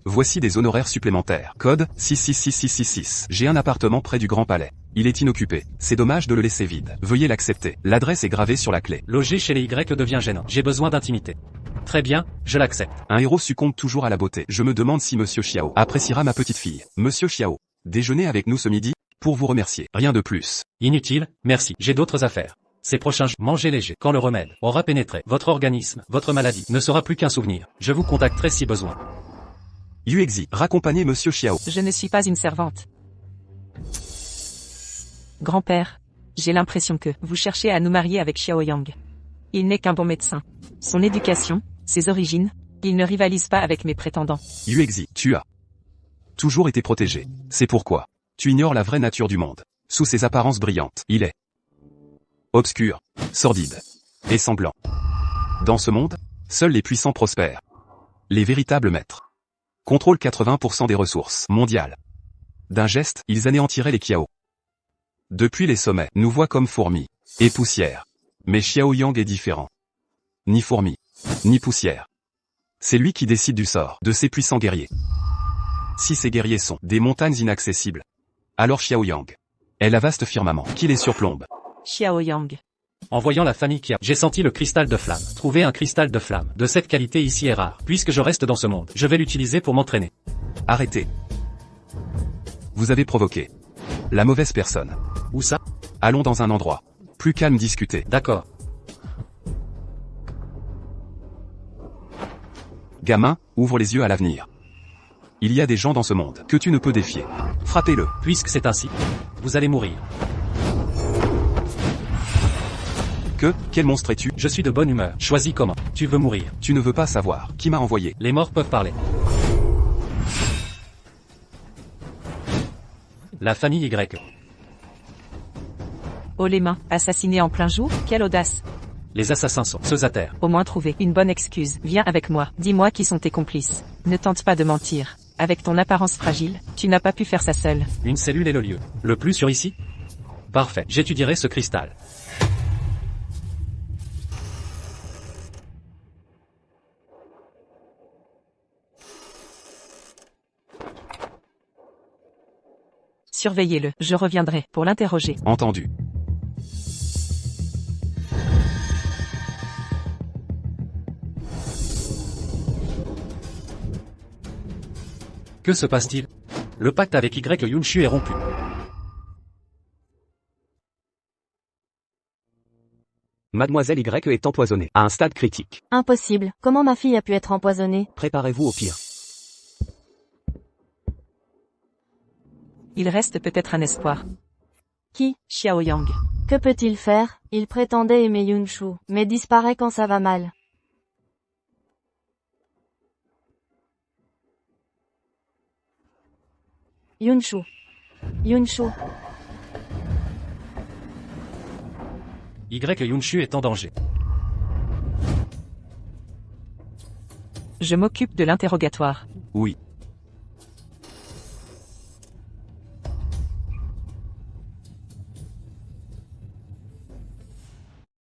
Voici des honoraires supplémentaires. Code 666666. J'ai un appartement près du Grand Palais. Il est inoccupé. C'est dommage de le laisser vide. Veuillez l'accepter. L'adresse est gravée sur la clé. Loger chez les Y devient gênant. J'ai besoin d'intimité. Très bien, je l'accepte. Un héros succombe toujours à la beauté. Je me demande si Monsieur Xiao appréciera ma petite fille. Monsieur Xiao, déjeunez avec nous ce midi, pour vous remercier. Rien de plus. Inutile, merci. J'ai d'autres affaires. Ces prochains jours, mangez léger. Quand le remède aura pénétré votre organisme, votre maladie ne sera plus qu'un souvenir. Je vous contacterai si besoin. Yuexi, raccompagnez Monsieur Xiao. Je ne suis pas une servante. Grand-père, j'ai l'impression que vous cherchez à nous marier avec Xiao Yang. Il n'est qu'un bon médecin. Son éducation, ses origines, il ne rivalise pas avec mes prétendants. Yuexi, tu as toujours été protégé. C'est pourquoi tu ignores la vraie nature du monde. Sous ses apparences brillantes, il est obscur, sordide et sanglant. Dans ce monde, seuls les puissants prospèrent. Les véritables maîtres contrôlent 80% des ressources mondiales. D'un geste, ils anéantiraient les Qiao. Depuis les sommets, nous voient comme fourmis et poussière. Mais Xiao Yang est différent. Ni fourmi, ni poussière. C'est lui qui décide du sort de ces puissants guerriers. Si ces guerriers sont des montagnes inaccessibles, alors Xiao Yang est la vaste firmament qui les surplombe. Xiao Yang. En voyant la famille qui a, j'ai senti le cristal de flamme. Trouver un cristal de flamme de cette qualité ici est rare. Puisque je reste dans ce monde, je vais l'utiliser pour m'entraîner. Arrêtez. Vous avez provoqué la mauvaise personne. Où ça? Allons dans un endroit plus calme discuter. D'accord. Gamin, ouvre les yeux à l'avenir. Il y a des gens dans ce monde que tu ne peux défier. Frappez-le. Puisque c'est ainsi, vous allez mourir. Quel monstre es-tu? Je suis de bonne humeur. Choisis comment. Tu veux mourir. Tu ne veux pas savoir qui m'a envoyé. Les morts peuvent parler. La famille Y. Oh les mains, assassiné en plein jour, quelle audace. Les assassins sont ceux à terre. Au moins trouver une bonne excuse. Viens avec moi, dis-moi qui sont tes complices. Ne tente pas de mentir. Avec ton apparence fragile, tu n'as pas pu faire ça seul. Une cellule est le lieu le plus sûr ici? Parfait, j'étudierai ce cristal. Surveillez-le, je reviendrai pour l'interroger. Entendu. Que se passe-t-il? Le pacte avec Y Yunshu est rompu. Mademoiselle Y est empoisonnée, à un stade critique. Impossible. Comment ma fille a pu être empoisonnée? Préparez-vous au pire. Il reste peut-être un espoir. Qui? Xiao Yang. Que peut-il faire? Il prétendait aimer Yunshu, mais disparaît quand ça va mal. Yunshu. Yunshu. Y Yunshu est en danger. Je m'occupe de l'interrogatoire. Oui,